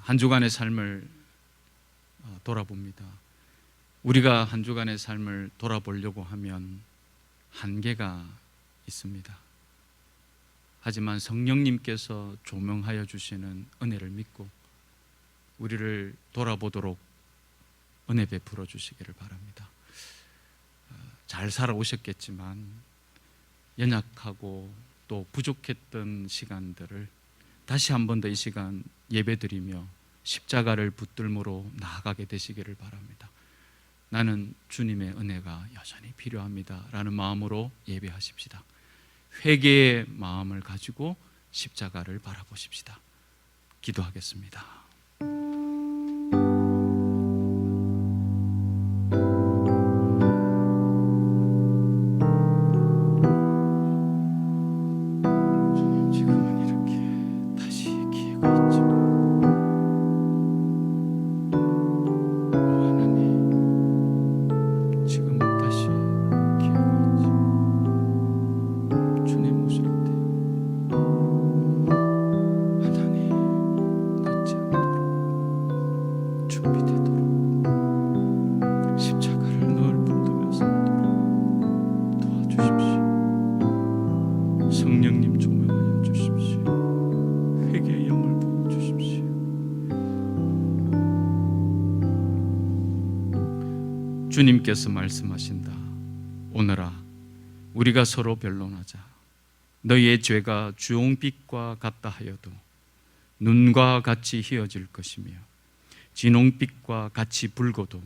한 주간의 삶을 돌아봅니다. 우리가 한 주간의 삶을 돌아보려고 하면 한계가 있습니다. 하지만 성령님께서 조명하여 주시는 은혜를 믿고 우리를 돌아보도록 은혜 베풀어 주시기를 바랍니다. 잘 살아오셨겠지만 연약하고 또 부족했던 시간들을 다시 한 번 더 이 시간 예배드리며 십자가를 붙들므로 나아가게 되시기를 바랍니다. 나는 주님의 은혜가 여전히 필요합니다 라는 마음으로 예배하십시다. 회개의 마음을 가지고 십자가를 바라보십시다. 기도하겠습니다. 주님께서 말씀하신다. 오너라, 우리가 서로 변론하자. 너희의 죄가 주홍빛과 같다 하여도 눈과 같이 희어질 것이며 진홍빛과 같이 붉어도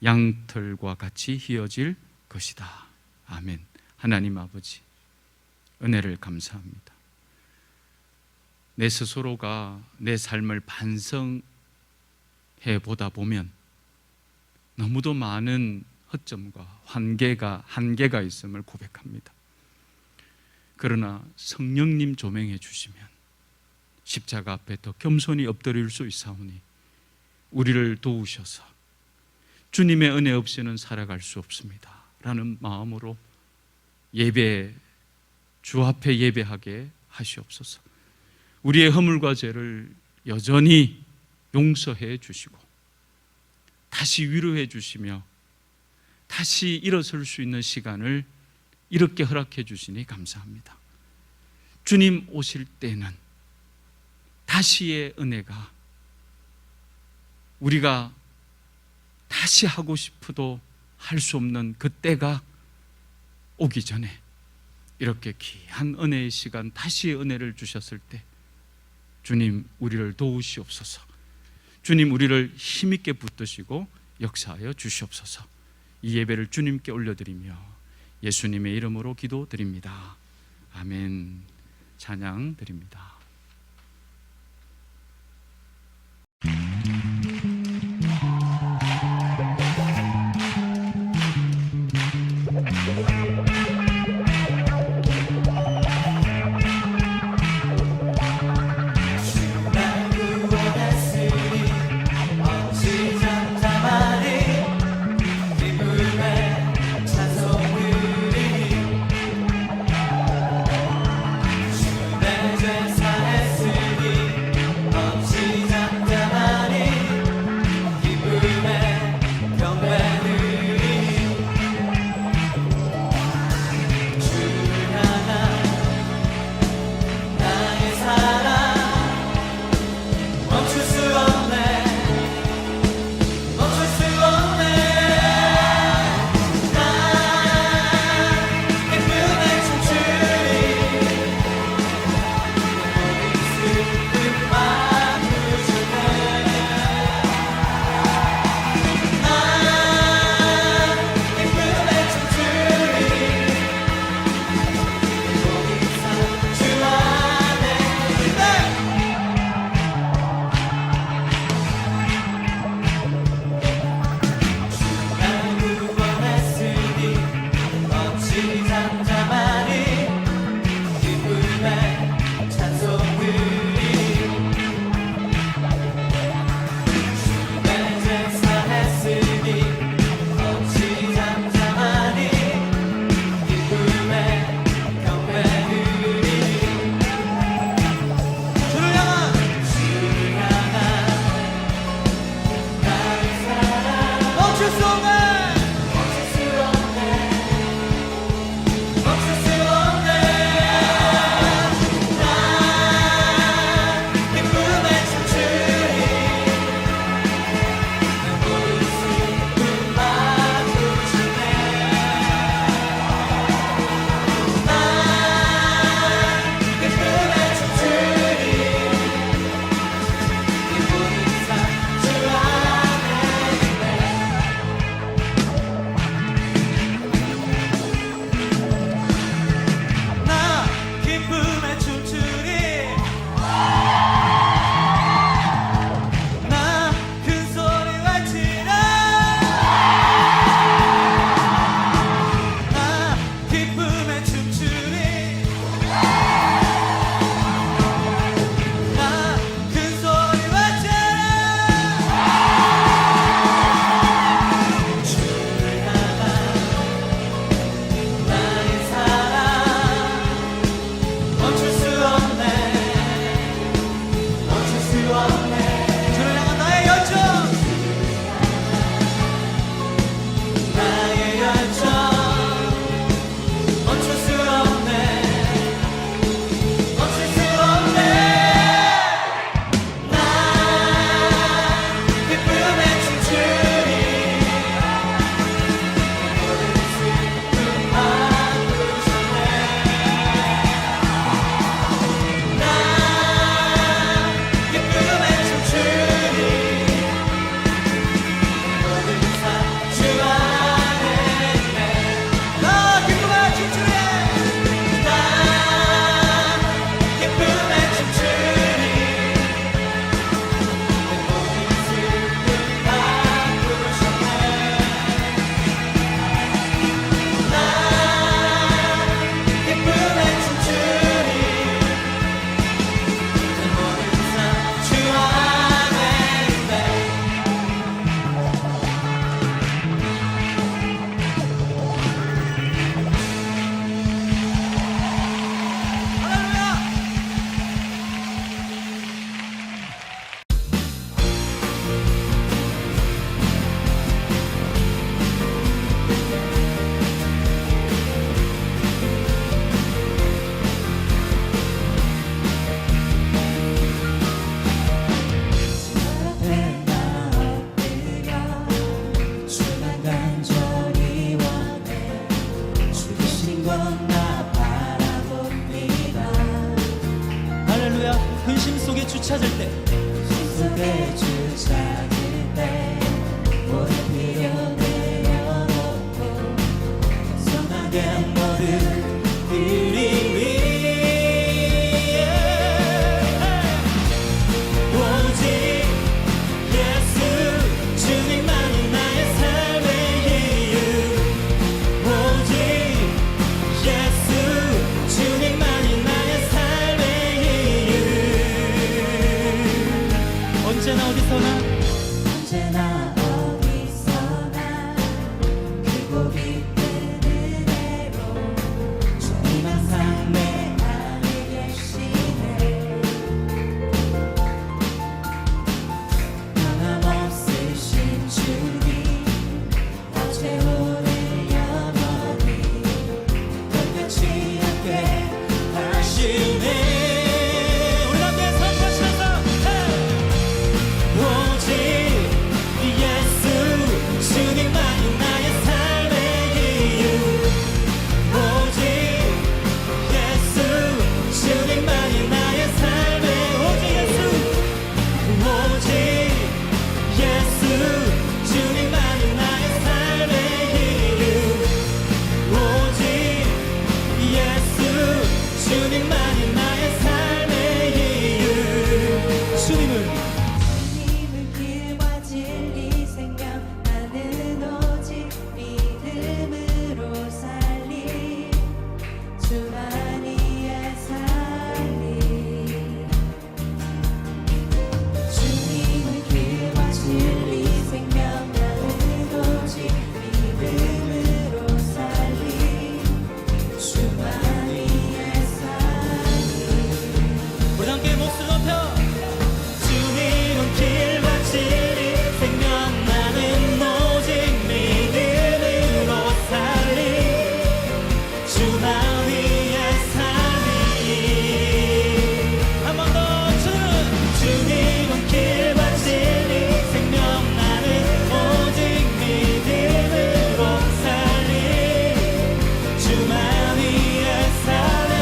양털과 같이 희어질 것이다. 아멘. 하나님 아버지, 은혜를 감사합니다. 내 스스로가 내 삶을 반성해 보다 보면 너무도 많은 허점과 한계가 있음을 고백합니다. 그러나 성령님 조명해 주시면 십자가 앞에 더 겸손히 엎드릴 수 있사오니 우리를 도우셔서 주님의 은혜 없이는 살아갈 수 없습니다 라는 마음으로 주 앞에 예배하게 하시옵소서. 우리의 허물과 죄를 여전히 용서해 주시고 다시 위로해 주시며 다시 일어설 수 있는 시간을 이렇게 허락해 주시니 감사합니다. 주님 오실 때는 다시의 은혜가 우리가 다시 하고 싶어도 할 수 없는 그때가 오기 전에 이렇게 귀한 은혜의 시간, 다시의 은혜를 주셨을 때 주님 우리를 도우시옵소서. 주님 우리를 힘있게 붙드시고 역사하여 주시옵소서. 이 예배를 주님께 올려드리며 예수님의 이름으로 기도드립니다. 아멘. 찬양 드립니다. 내 속에 주찾을 때 속에 주찾을 때 모든 필요 내려놓고 겸손하게 모든 드리리 오직 예수 주님만이 나의 삶의 이유 오직 예수 주님만이 나의 삶의 이유 언제나 어디서나 언제나 어디서나 크고 깊은 은혜로 주님 항상 내 안에 계시네 변함없으신 주님 어제 오늘 영원히 변하지 않게 하시네 우리 함께 선포하시면서 오직 예수 주님만이 나의 삶의 이유 오직 예수 주님만이 나의 삶의 오직 예수 주님만이 나의 삶의 이유 오직 예수 주님만이 나의 삶의 이유 주님을 길과 진리 생명 나는 오직 믿음으로 살리 주만이의 살리 주님은 길과 진리 생명 나는 오직 믿음으로 살리 주만이의 살리 우리 함께 목소리 높여 주님은 길과 진리 생명 나는 오직 믿음으로 살리 주만 위에 살리 한 번 더 주님은 길과 진리 생명 나는 오직 믿음으로 살리 주만 위에 살리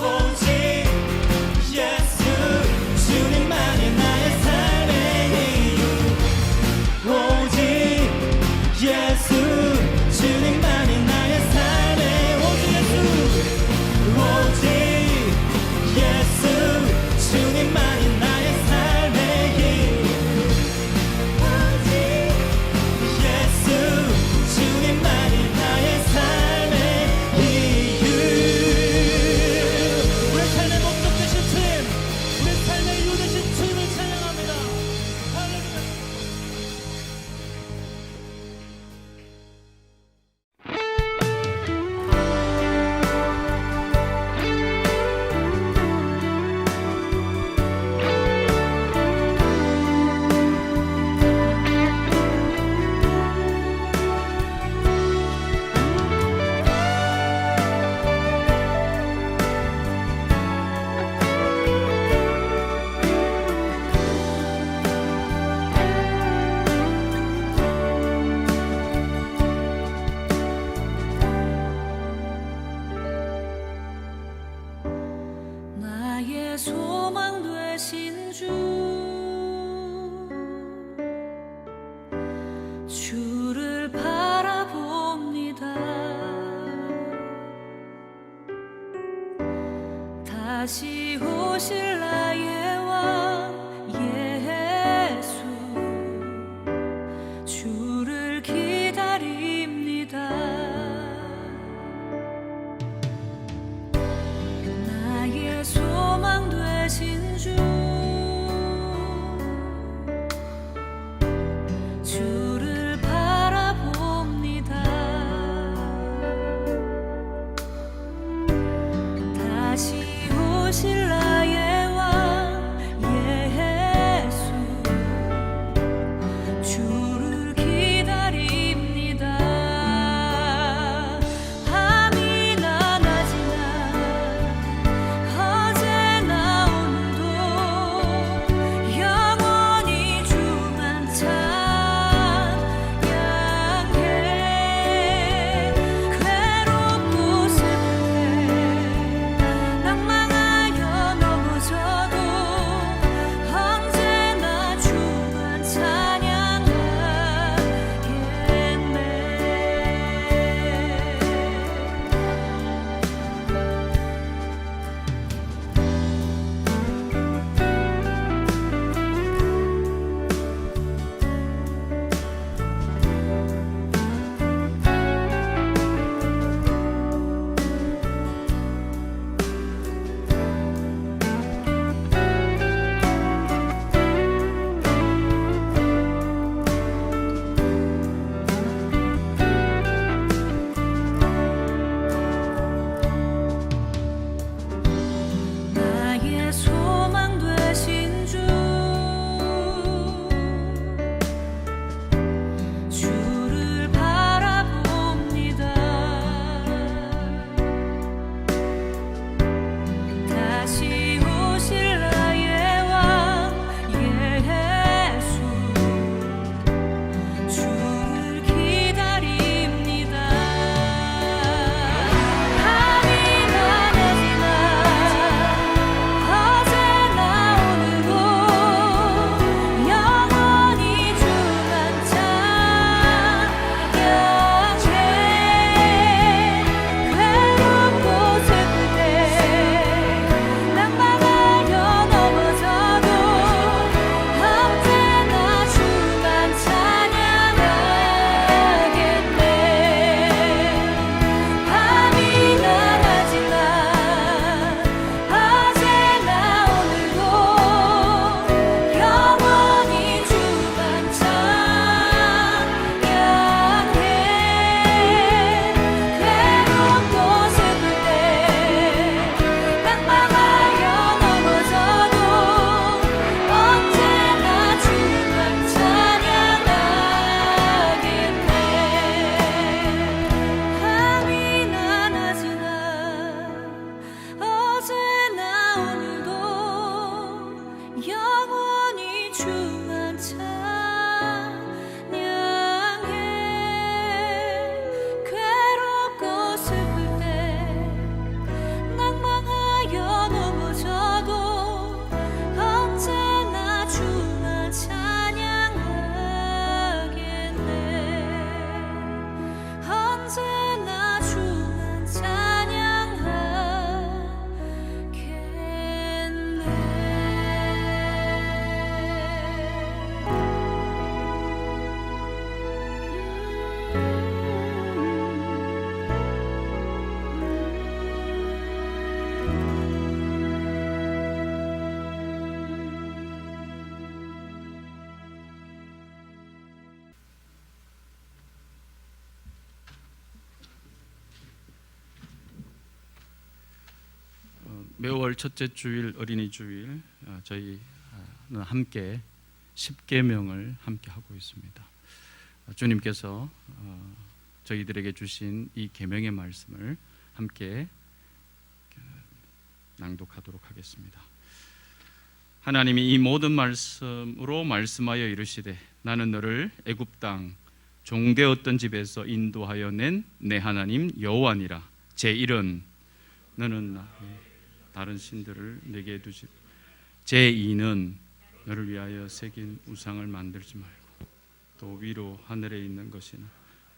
오직 예수 주님만이 나의 삶의 이유 오직 예수 주님만이 나의 삶의 오직 예수 주님만이 나의 삶의 이유 오직 예수 주님만이 나의 삶의 이유 우리 삶의 목적 되신 주님 우리 삶의 이유 되신 주님을 찬양합니다. 할렐루야. 나의 소망 되신 주를 바라봅니다. 다시 오실 나의 왕 예수 주를 기다립니다. 나의 소망 되신 주를 바라봅니다. 다시 오실 나의 왕 매월 첫째 주일 어린이 주일 저희는 함께 10계명을 함께 하고 있습니다. 주님께서 저희들에게 주신 이 계명의 말씀을 함께 낭독하도록 하겠습니다. 하나님이 이 모든 말씀으로 말씀하여 이르시되 나는 너를 애굽 땅 종되었던 집에서 인도하여 낸 내 하나님 여호와니라. 제1은 너는 다른 신들을 내게 두지. 제2는 너를 위하여 새긴 우상을 만들지 말고 또 위로 하늘에 있는 것이나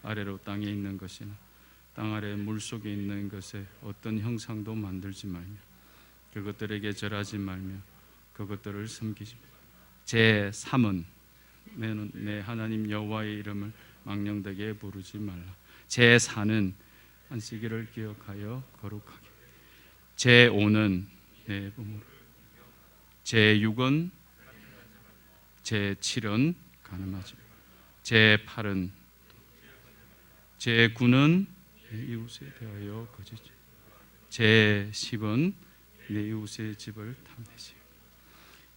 아래로 땅에 있는 것이나 땅 아래 물속에 있는 것에 어떤 형상도 만들지 말며 그것들에게 절하지 말며 그것들을 섬기지 말며 제3은 너는 내 하나님 여호와의 이름을 망령되게 부르지 말라. 제4는 안식일을 기억하여 거룩하게. 제5는 내 부모를. 제6은 제7은 간음하지 말라. 제8은 제9는 내 이웃에 대하여 거짓. 제10은 내 이웃의 집을 탐내지.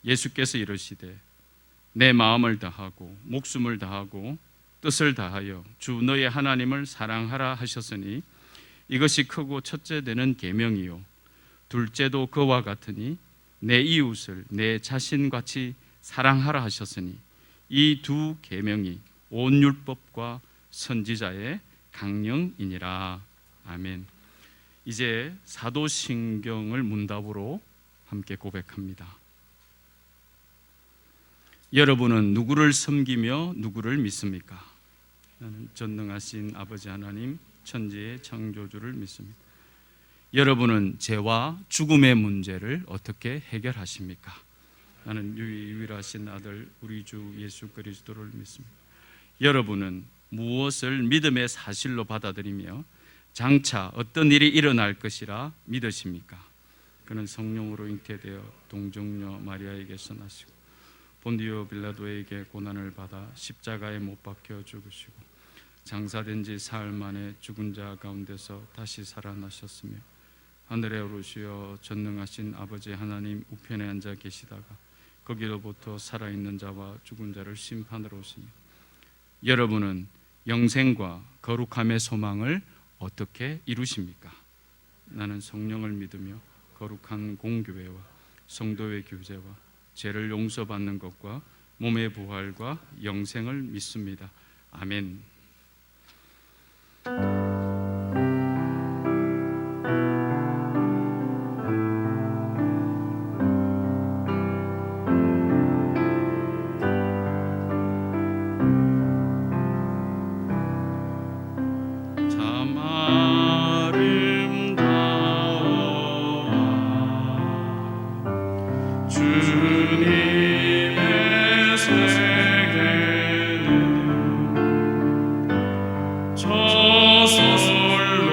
예수께서 이르시되 내 마음을 다하고 목숨을 다하고 뜻을 다하여 주 너의 하나님을 사랑하라 하셨으니 이것이 크고 첫째 되는 계명이요 둘째도 그와 같으니 내 이웃을 내 자신같이 사랑하라 하셨으니 이 두 계명이 온 율법과 선지자의 강령이니라. 아멘. 이제 사도신경을 문답으로 함께 고백합니다. 여러분은 누구를 섬기며 누구를 믿습니까? 나는 전능하신 아버지 하나님 천지의 창조주를 믿습니다. 여러분은 죄와 죽음의 문제를 어떻게 해결하십니까? 나는 유일하신 아들 우리 주 예수 그리스도를 믿습니다. 여러분은 무엇을 믿음의 사실로 받아들이며 장차 어떤 일이 일어날 것이라 믿으십니까? 그는 성령으로 잉태되어 동정녀 마리아에게서 나시고 본디오 빌라도에게 고난을 받아 십자가에 못 박혀 죽으시고 장사된 지 사흘 만에 죽은 자 가운데서 다시 살아나셨으며 하늘에 오르시어 전능하신 아버지 하나님 우편에 앉아 계시다가 거기로부터 살아있는 자와 죽은 자를 심판하러 오시며 여러분은 영생과 거룩함의 소망을 어떻게 이루십니까? 나는 성령을 믿으며 거룩한 공교회와 성도의 교제와 죄를 용서받는 것과 몸의 부활과 영생을 믿습니다. 아멘. 참 아름다워 주님의 세계는 저절로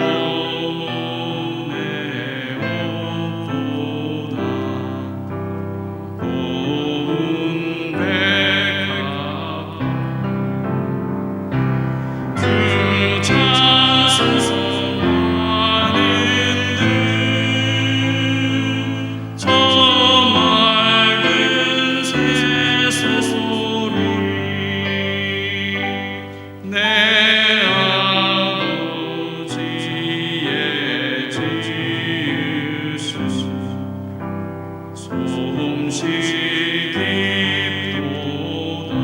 내오도다. 고운 백합 그 찬송하는 듯 저 맑은 새소리 내 아버지의 지으신 솜씨 깊도다.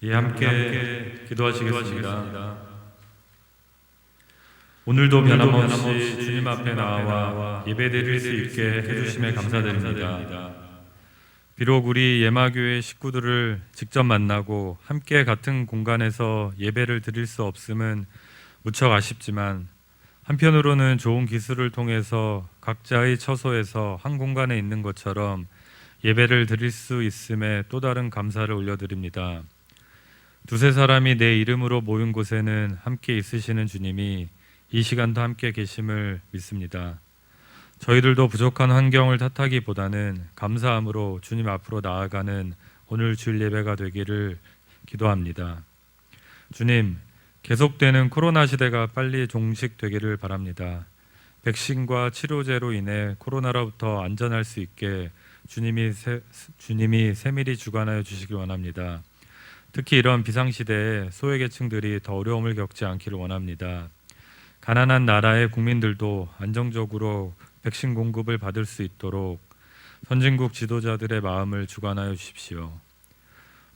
예, 함께 기도하시겠습니다. 오늘도 변함없이 주님 앞에 나와 예배드릴 수 있게 해주심에 감사드립니다. 비록 우리 예마교회 식구들을 직접 만나고 함께 같은 공간에서 예배를 드릴 수 없음은 무척 아쉽지만 한편으로는 좋은 기술을 통해서 각자의 처소에서 한 공간에 있는 것처럼 예배를 드릴 수 있음에 또 다른 감사를 올려드립니다. 두세 사람이 내 이름으로 모인 곳에는 함께 있으시는 주님이 이 시간도 함께 계심을 믿습니다. 저희들도 부족한 환경을 탓하기보다는 감사함으로 주님 앞으로 나아가는 오늘 주일 예배가 되기를 기도합니다. 주님, 계속되는 코로나 시대가 빨리 종식되기를 바랍니다. 백신과 치료제로 인해 코로나로부터 안전할 수 있게 주님이 세밀히 주관하여 주시길 원합니다. 특히 이런 비상시대에 소외계층들이 더 어려움을 겪지 않기를 원합니다. 가난한 나라의 국민들도 안정적으로 백신 공급을 받을 수 있도록 선진국 지도자들의 마음을 주관하여 주십시오.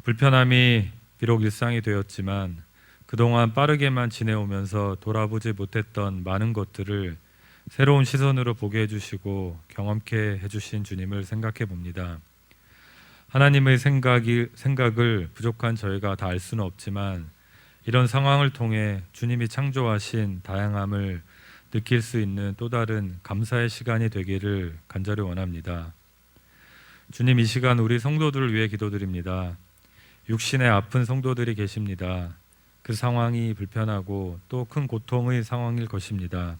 불편함이 비록 일상이 되었지만 그동안 빠르게만 지내오면서 돌아보지 못했던 많은 것들을 새로운 시선으로 보게 해주시고 경험케 해주신 주님을 생각해 봅니다. 하나님의 생각을 부족한 저희가 다 알 수는 없지만 이런 상황을 통해 주님이 창조하신 다양함을 느낄 수 있는 또 다른 감사의 시간이 되기를 간절히 원합니다. 주님, 이 시간 우리 성도들을 위해 기도드립니다. 육신에 아픈 성도들이 계십니다. 그 상황이 불편하고 또 큰 고통의 상황일 것입니다.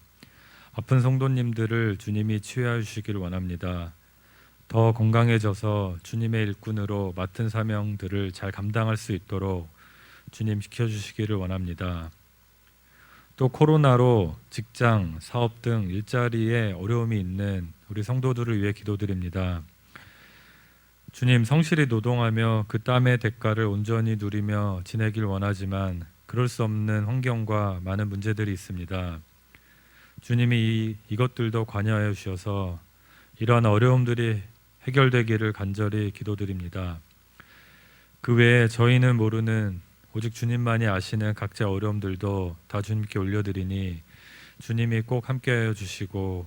아픈 성도님들을 주님이 치유해 주시기를 원합니다. 더 건강해져서 주님의 일꾼으로 맡은 사명들을 잘 감당할 수 있도록 주님 지켜주시기를 원합니다. 또 코로나로 직장, 사업 등 일자리에 어려움이 있는 우리 성도들을 위해 기도드립니다. 주님, 성실히 노동하며 그 땀의 대가를 온전히 누리며 지내길 원하지만 그럴 수 없는 환경과 많은 문제들이 있습니다. 주님이 이것들도 관여하여 주셔서 이러한 어려움들이 해결되기를 간절히 기도드립니다. 그 외에 저희는 모르는 오직 주님만이 아시는 각자 어려움들도 다 주님께 올려드리니 주님이 꼭 함께하여 주시고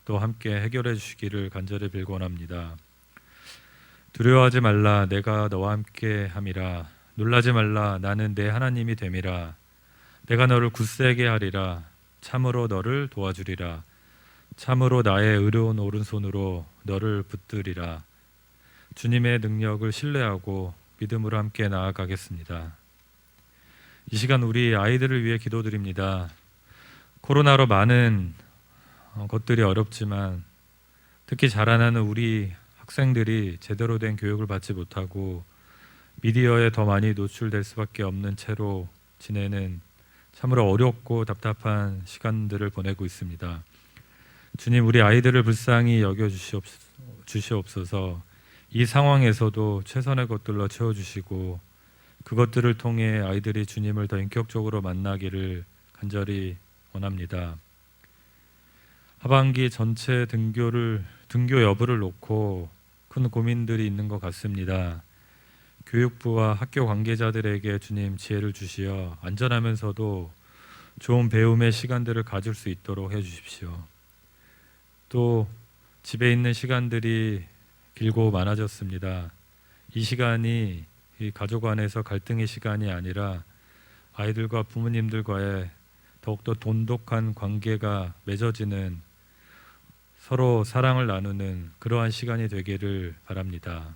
또 함께 해결해 주시기를 간절히 빌곤합니다. 두려워하지 말라, 내가 너와 함께 함이라. 놀라지 말라, 나는 내 하나님이 됨이라. 내가 너를 굳세게 하리라. 참으로 너를 도와주리라. 참으로 나의 의로운 오른손으로 너를 붙들이라. 주님의 능력을 신뢰하고 믿음으로 함께 나아가겠습니다. 이 시간 우리 아이들을 위해 기도드립니다. 코로나로 많은 것들이 어렵지만 특히 자라나는 우리 학생들이 제대로 된 교육을 받지 못하고 미디어에 더 많이 노출될 수밖에 없는 채로 지내는 참으로 어렵고 답답한 시간들을 보내고 있습니다. 주님, 우리 아이들을 불쌍히 여겨 주시옵소서. 이 상황에서도 최선의 것들로 채워주시고 그것들을 통해 아이들이 주님을 더 인격적으로 만나기를 간절히 원합니다. 하반기 전체 등교 여부를 놓고 큰 고민들이 있는 것 같습니다. 교육부와 학교 관계자들에게 주님 지혜를 주시어 안전하면서도 좋은 배움의 시간들을 가질 수 있도록 해주십시오. 또 집에 있는 시간들이 길고 많아졌습니다. 이 시간이 이 가족 안에서 갈등의 시간이 아니라 아이들과 부모님들과의 더욱더 돈독한 관계가 맺어지는, 서로 사랑을 나누는 그러한 시간이 되기를 바랍니다.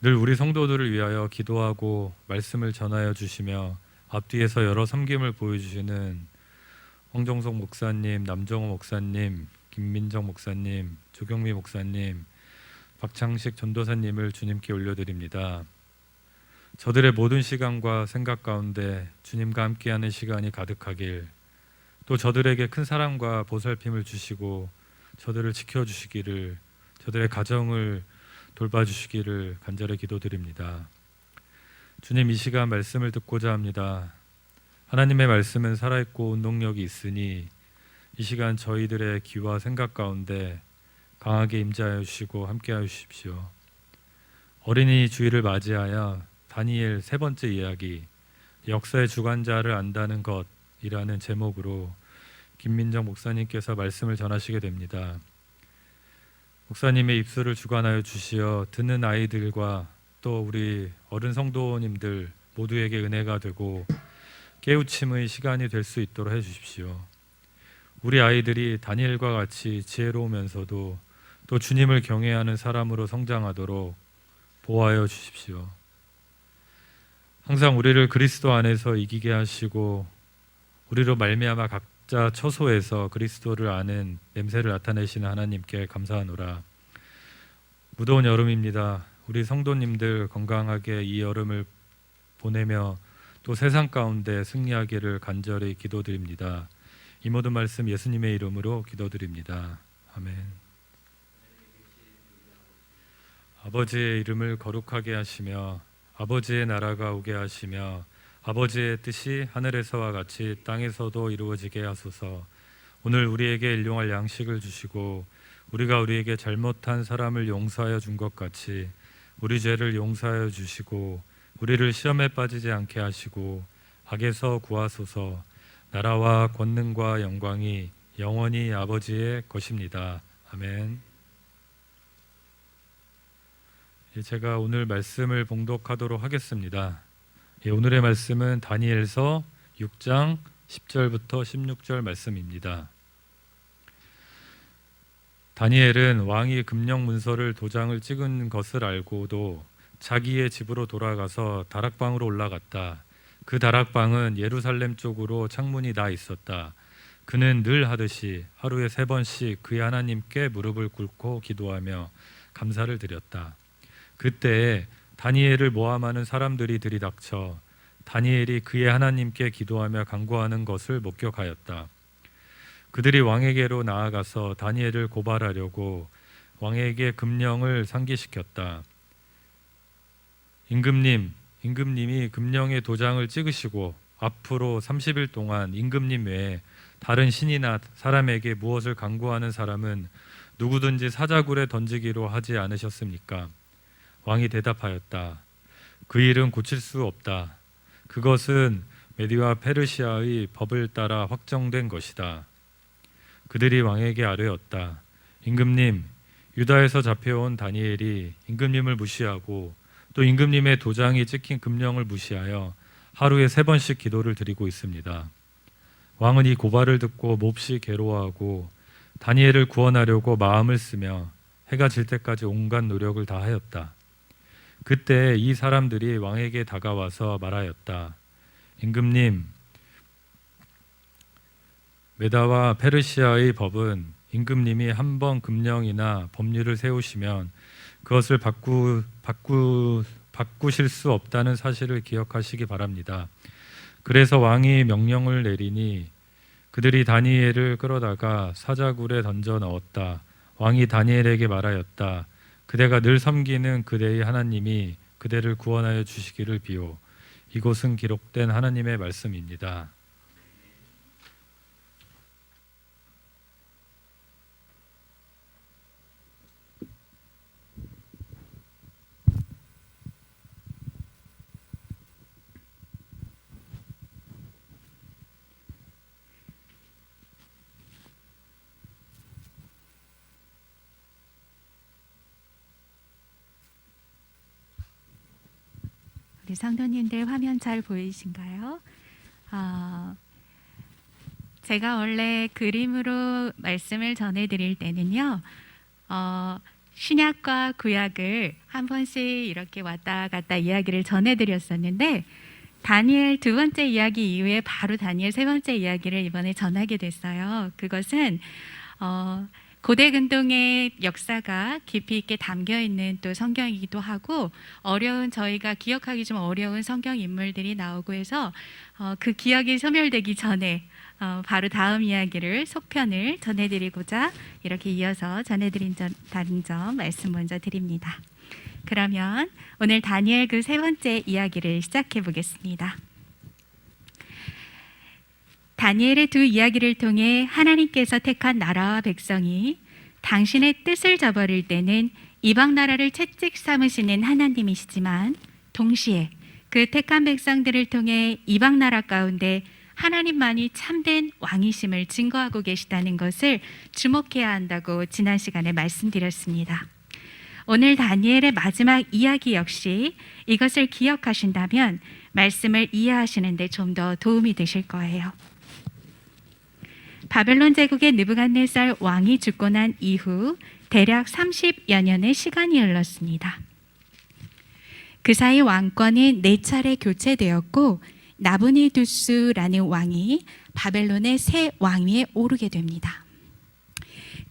늘 우리 성도들을 위하여 기도하고 말씀을 전하여 주시며 앞뒤에서 여러 섬김을 보여주시는 황정석 목사님, 남정호 목사님, 김민정 목사님, 조경미 목사님, 박창식 전도사님을 주님께 올려드립니다. 저들의 모든 시간과 생각 가운데 주님과 함께하는 시간이 가득하길, 또 저들에게 큰 사랑과 보살핌을 주시고 저들을 지켜주시기를, 저들의 가정을 돌봐주시기를 간절히 기도드립니다. 주님, 이 시간 말씀을 듣고자 합니다. 하나님의 말씀은 살아있고 운동력이 있으니 이 시간 저희들의 귀와 생각 가운데 강하게 임재하여 주시고 함께하여 주십시오. 어린이 주일을 맞이하여 다니엘 세 번째 이야기, 역사의 주관자를 안다는 것이라는 제목으로 김민정 목사님께서 말씀을 전하시게 됩니다. 목사님의 입술을 주관하여 주시어 듣는 아이들과 또 우리 어른 성도님들 모두에게 은혜가 되고 깨우침의 시간이 될 수 있도록 해주십시오. 우리 아이들이 다니엘과 같이 지혜로우면서도 또 주님을 경외하는 사람으로 성장하도록 보호하여 주십시오. 항상 우리를 그리스도 안에서 이기게 하시고 우리로 말미암아 각자 처소에서 그리스도를 아는 냄새를 나타내시는 하나님께 감사하노라. 무더운 여름입니다. 우리 성도님들 건강하게 이 여름을 보내며 또 세상 가운데 승리하기를 간절히 기도드립니다. 이 모든 말씀 예수님의 이름으로 기도드립니다. 아멘. 아버지의 이름을 거룩하게 하시며 아버지의 나라가 오게 하시며 아버지의 뜻이 하늘에서와 같이 땅에서도 이루어지게 하소서. 오늘 우리에게 일용할 양식을 주시고 우리가 우리에게 잘못한 사람을 용서하여 준 것 같이 우리 죄를 용서하여 주시고 우리를 시험에 빠지지 않게 하시고 악에서 구하소서. 나라와 권능과 영광이 영원히 아버지의 것입니다. 아멘. 제가 오늘 말씀을 봉독하도록 하겠습니다. 오늘의 말씀은 다니엘서 6장 10절부터 16절 말씀입니다. 다니엘은 왕이 금령 문서를 도장을 찍은 것을 알고도 자기의 집으로 돌아가서 다락방으로 올라갔다. 그 다락방은 예루살렘 쪽으로 창문이 나 있었다. 그는 늘 하듯이 하루에 3번씩 그의 하나님께 무릎을 꿇고 기도하며 감사를 드렸다. 그때 다니엘을 모함하는 사람들이 들이닥쳐 다니엘이 그의 하나님께 기도하며 간구하는 것을 목격하였다. 그들이 왕에게로 나아가서 다니엘을 고발하려고 왕에게 금령을 상기시켰다. 임금님이 금령의 도장을 찍으시고 앞으로 30일 동안 임금님 외에 다른 신이나 사람에게 무엇을 간구하는 사람은 누구든지 사자굴에 던지기로 하지 않으셨습니까? 왕이 대답하였다. 그 일은 고칠 수 없다. 그것은 메디와 페르시아의 법을 따라 확정된 것이다. 그들이 왕에게 아뢰었다. 임금님, 유다에서 잡혀온 다니엘이 임금님을 무시하고 또 임금님의 도장이 찍힌 금령을 무시하여 하루에 3번씩 기도를 드리고 있습니다. 왕은 이 고발을 듣고 몹시 괴로워하고 다니엘을 구원하려고 마음을 쓰며 해가 질 때까지 온갖 노력을 다하였다. 그때 이 사람들이 왕에게 다가와서 말하였다. 임금님, 메다와 페르시아의 법은 임금님이 한 번 금령이나 법률을 세우시면 그것을 바꾸실 수 없다는 사실을 기억하시기 바랍니다. 그래서 왕이 명령을 내리니 그들이 다니엘을 끌어다가 사자굴에 던져 넣었다. 왕이 다니엘에게 말하였다. 그대가 늘 섬기는 그대의 하나님이 그대를 구원하여 주시기를 비오. 이곳은 기록된 하나님의 말씀입니다. 우리 성도님들 화면 잘 보이신가요? 제가 원래 그림으로 말씀을 전해드릴 때는요, 신약과 구약을 한 번씩 이렇게 왔다 갔다 이야기를 전해드렸었는데 다니엘 2번째 이야기 이후에 바로 다니엘 3번째 이야기를 이번에 전하게 됐어요. 그것은 고대 근동의 역사가 깊이 있게 담겨 있는 또 성경이기도 하고 저희가 기억하기 좀 어려운 성경 인물들이 나오고 해서 그 기억이 소멸되기 전에 바로 다음 이야기를 속편을 전해드리고자 이렇게 이어서 전해드린다는 점 말씀 먼저 드립니다. 그러면 오늘 다니엘 그 3번째 이야기를 시작해 보겠습니다. 다니엘의 2 이야기를 통해 하나님께서 택한 나라와 백성이 당신의 뜻을 저버릴 때는 이방 나라를 채찍 삼으시는 하나님이시지만 동시에 그 택한 백성들을 통해 이방 나라 가운데 하나님만이 참된 왕이심을 증거하고 계시다는 것을 주목해야 한다고 지난 시간에 말씀드렸습니다. 오늘 다니엘의 마지막 이야기 역시 이것을 기억하신다면 말씀을 이해하시는 데 좀 더 도움이 되실 거예요. 바벨론 제국의 느부갓네살 왕이 죽고 난 이후 대략 30여 년의 시간이 흘렀습니다. 그 사이 왕권은 4차례 교체되었고 나부니두스라는 왕이 바벨론의 새 왕 위에 오르게 됩니다.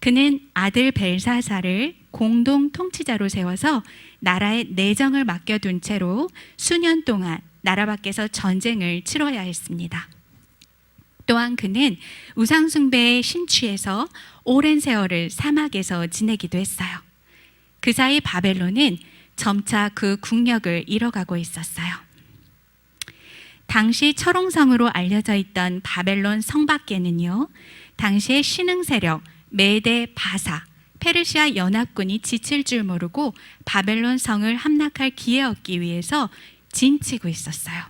그는 아들 벨사살을 공동 통치자로 세워서 나라의 내정을 맡겨둔 채로 수년 동안 나라 밖에서 전쟁을 치러야 했습니다. 또한 그는 우상숭배에 심취해서 오랜 세월을 사막에서 지내기도 했어요. 그 사이 바벨론은 점차 그 국력을 잃어가고 있었어요. 당시 철옹성으로 알려져 있던 바벨론 성 밖에는요, 당시의 신흥 세력 메데 바사, 페르시아 연합군이 지칠 줄 모르고 바벨론 성을 함락할 기회 얻기 위해서 진치고 있었어요.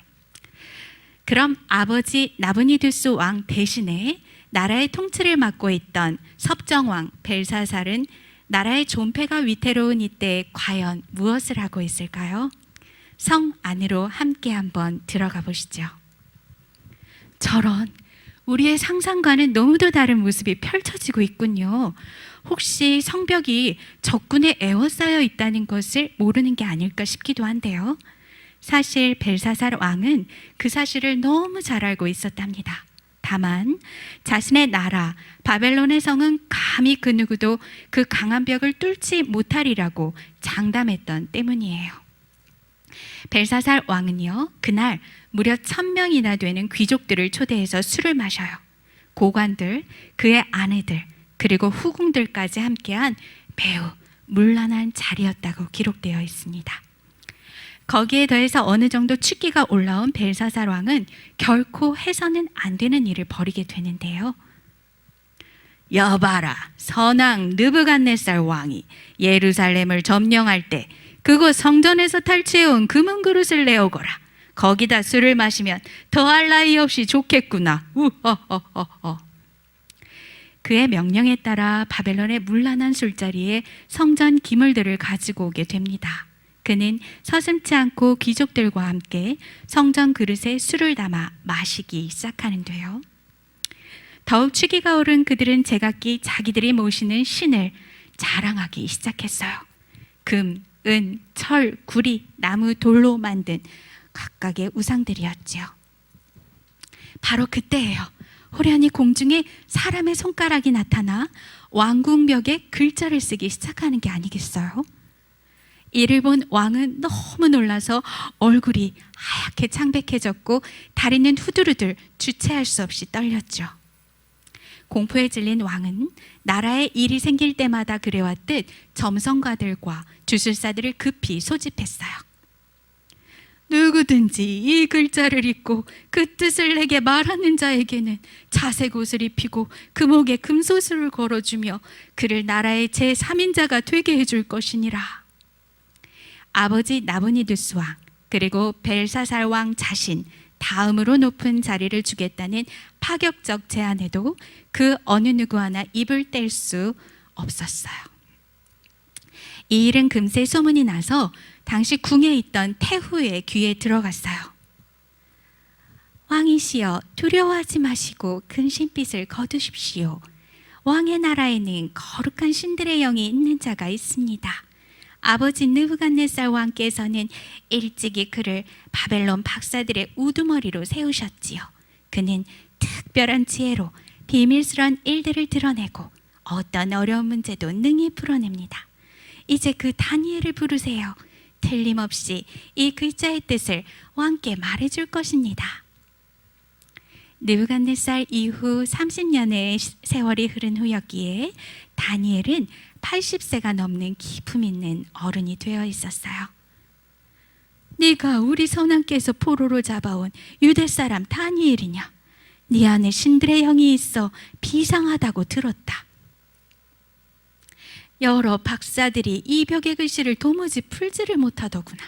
그럼 아버지 나부니두스 왕 대신에 나라의 통치를 맡고 있던 섭정왕 벨사살은 나라의 존폐가 위태로운 이때 과연 무엇을 하고 있을까요? 성 안으로 함께 한번 들어가 보시죠. 저런, 우리의 상상과는 너무도 다른 모습이 펼쳐지고 있군요. 혹시 성벽이 적군에 에워싸여 있다는 것을 모르는 게 아닐까 싶기도 한데요. 사실 벨사살 왕은 그 사실을 너무 잘 알고 있었답니다. 다만 자신의 나라 바벨론의 성은 감히 그 누구도 그 강한 벽을 뚫지 못하리라고 장담했던 때문이에요. 벨사살 왕은요, 그날 무려 1000명이나 되는 귀족들을 초대해서 술을 마셔요. 고관들, 그의 아내들, 그리고 후궁들까지 함께한 매우 문란한 자리였다고 기록되어 있습니다. 거기에 더해서 어느 정도 취기가 올라온 벨사살 왕은 결코 해서는 안 되는 일을 벌이게 되는데요. 여봐라, 선왕 느부갓네살 왕이 예루살렘을 점령할 때 그곳 성전에서 탈취해온 금은 그릇을 내오거라. 거기다 술을 마시면 더할 나위 없이 좋겠구나. 우허허허허. 그의 명령에 따라 바벨론의 문란한 술자리에 성전 기물들을 가지고 오게 됩니다. 그는 서슴지 않고 귀족들과 함께 성전 그릇에 술을 담아 마시기 시작하는데요. 더욱 취기가 오른 그들은 제각기 자기들이 모시는 신을 자랑하기 시작했어요. 금, 은, 철, 구리, 나무, 돌로 만든 각각의 우상들이었지요. 바로 그때예요. 호련히 공중에 사람의 손가락이 나타나 왕궁벽에 글자를 쓰기 시작하는 게 아니겠어요? 이를 본 왕은 너무 놀라서 얼굴이 하얗게 창백해졌고 다리는 후두루들 주체할 수 없이 떨렸죠. 공포에 질린 왕은 나라에 일이 생길 때마다 그래왔듯 점성가들과 주술사들을 급히 소집했어요. 누구든지 이 글자를 읽고 그 뜻을 내게 말하는 자에게는 자색 옷을 입히고 그 목에 금소술을 걸어주며 그를 나라의 제3인자가 되게 해줄 것이니라. 아버지 나부니두스 왕 그리고 벨사살 왕 자신 다음으로 높은 자리를 주겠다는 파격적 제안에도 그 어느 누구 하나 입을 뗄 수 없었어요. 이 일은 금세 소문이 나서 당시 궁에 있던 태후의 귀에 들어갔어요. 왕이시여, 두려워하지 마시고 근심빛을 거두십시오. 왕의 나라에는 거룩한 신들의 영이 있는 자가 있습니다. 아버지 느부갓네살 왕께서는 일찍이 그를 바벨론 박사들의 우두머리로 세우셨지요. 그는 특별한 지혜로 비밀스러운 일들을 드러내고 어떤 어려운 문제도 능히 풀어냅니다. 이제 그 다니엘을 부르세요. 틀림없이 이 글자의 뜻을 왕께 말해줄 것입니다. 느부갓네살 이후 30년의 세월이 흐른 후였기에 다니엘은 80세가 넘는 기품 있는 어른이 되어 있었어요. 네가 우리 선왕께서 포로로 잡아온 유대 사람 다니엘이냐? 네 안에 신들의 영이 있어 비상하다고 들었다. 여러 박사들이 이 벽의 글씨를 도무지 풀지를 못하더구나.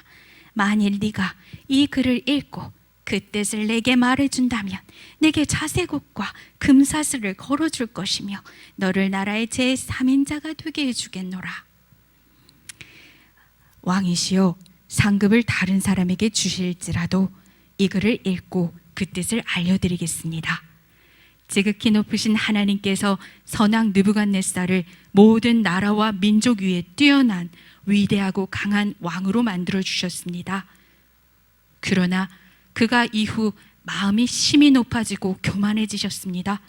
만일 네가 이 글을 읽고 그 뜻을 내게 말해준다면 내게 자색옷과 금사슬을 걸어줄 것이며 너를 나라의 제3인자가 되게 해주겠노라. 왕이시여, 상급을 다른 사람에게 주실지라도 이 글을 읽고 그 뜻을 알려드리겠습니다. 지극히 높으신 하나님께서 선왕 느부갓네살을 모든 나라와 민족 위에 뛰어난 위대하고 강한 왕으로 만들어 주셨습니다. 그러나 그가 이후 마음이 심히 높아지고 교만해지셨습니다.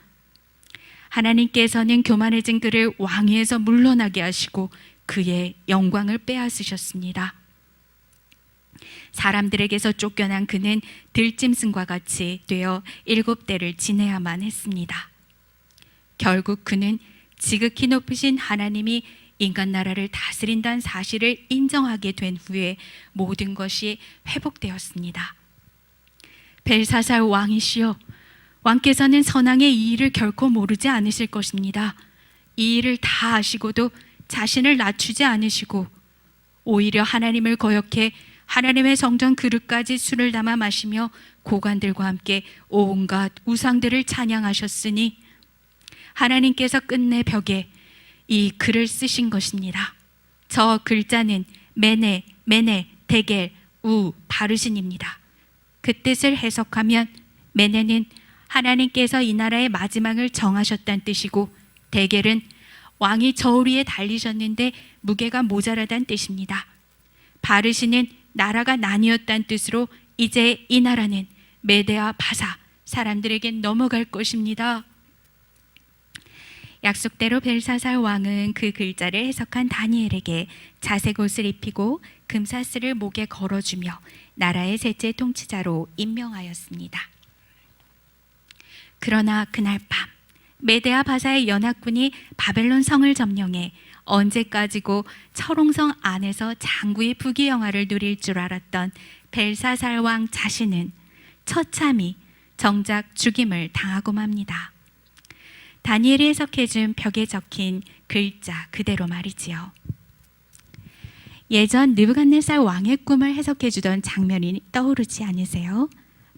하나님께서는 교만해진 그를 왕위에서 물러나게 하시고 그의 영광을 빼앗으셨습니다. 사람들에게서 쫓겨난 그는 들짐승과 같이 되어 7대를 지내야만 했습니다. 결국 그는 지극히 높으신 하나님이 인간 나라를 다스린다는 사실을 인정하게 된 후에 모든 것이 회복되었습니다. 벨사살 왕이시여, 왕께서는 선왕의 이 일을 결코 모르지 않으실 것입니다. 이 일을 다 아시고도 자신을 낮추지 않으시고 오히려 하나님을 거역해 하나님의 성전 그릇까지 술을 담아 마시며 고관들과 함께 온갖 우상들을 찬양하셨으니 하나님께서 끝내 벽에 이 글을 쓰신 것입니다. 저 글자는 메네, 데겔, 우, 바르신입니다. 그 뜻을 해석하면 메네는 하나님께서 이 나라의 마지막을 정하셨다는 뜻이고 데겔은 왕이 저울 위에 달리셨는데 무게가 모자라다는 뜻입니다. 바르신은 나라가 나뉘었다는 뜻으로 이제 이 나라는 메대와 바사 사람들에게 넘어갈 것입니다. 약속대로 벨사살 왕은 그 글자를 해석한 다니엘에게 자색 옷을 입히고 금사슬을 목에 걸어주며 나라의 셋째 통치자로 임명하였습니다. 그러나 그날 밤 메대와 바사의 연합군이 바벨론 성을 점령해 언제까지고 철옹성 안에서 장구의 부귀영화를 누릴 줄 알았던 벨사살 왕 자신은 처참히 정작 죽임을 당하고 맙니다. 다니엘이 해석해준 벽에 적힌 글자 그대로 말이지요. 예전 느부갓네살 왕의 꿈을 해석해주던 장면이 떠오르지 않으세요?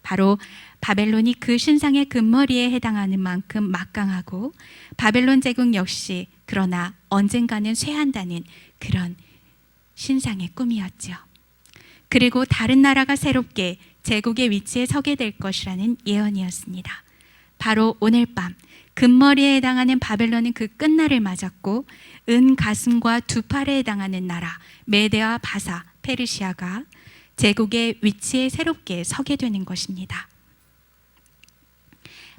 바로 바벨론이 그 신상의 금머리에 해당하는 만큼 막강하고 바벨론 제국 역시 그러나 언젠가는 쇠한다는 그런 신상의 꿈이었죠. 그리고 다른 나라가 새롭게 제국의 위치에 서게 될 것이라는 예언이었습니다. 바로 오늘 밤 금머리에 해당하는 바벨론은 그 끝날을 맞았고 은 가슴과 두 팔에 해당하는 나라 메대와 바사, 페르시아가 제국의 위치에 새롭게 서게 되는 것입니다.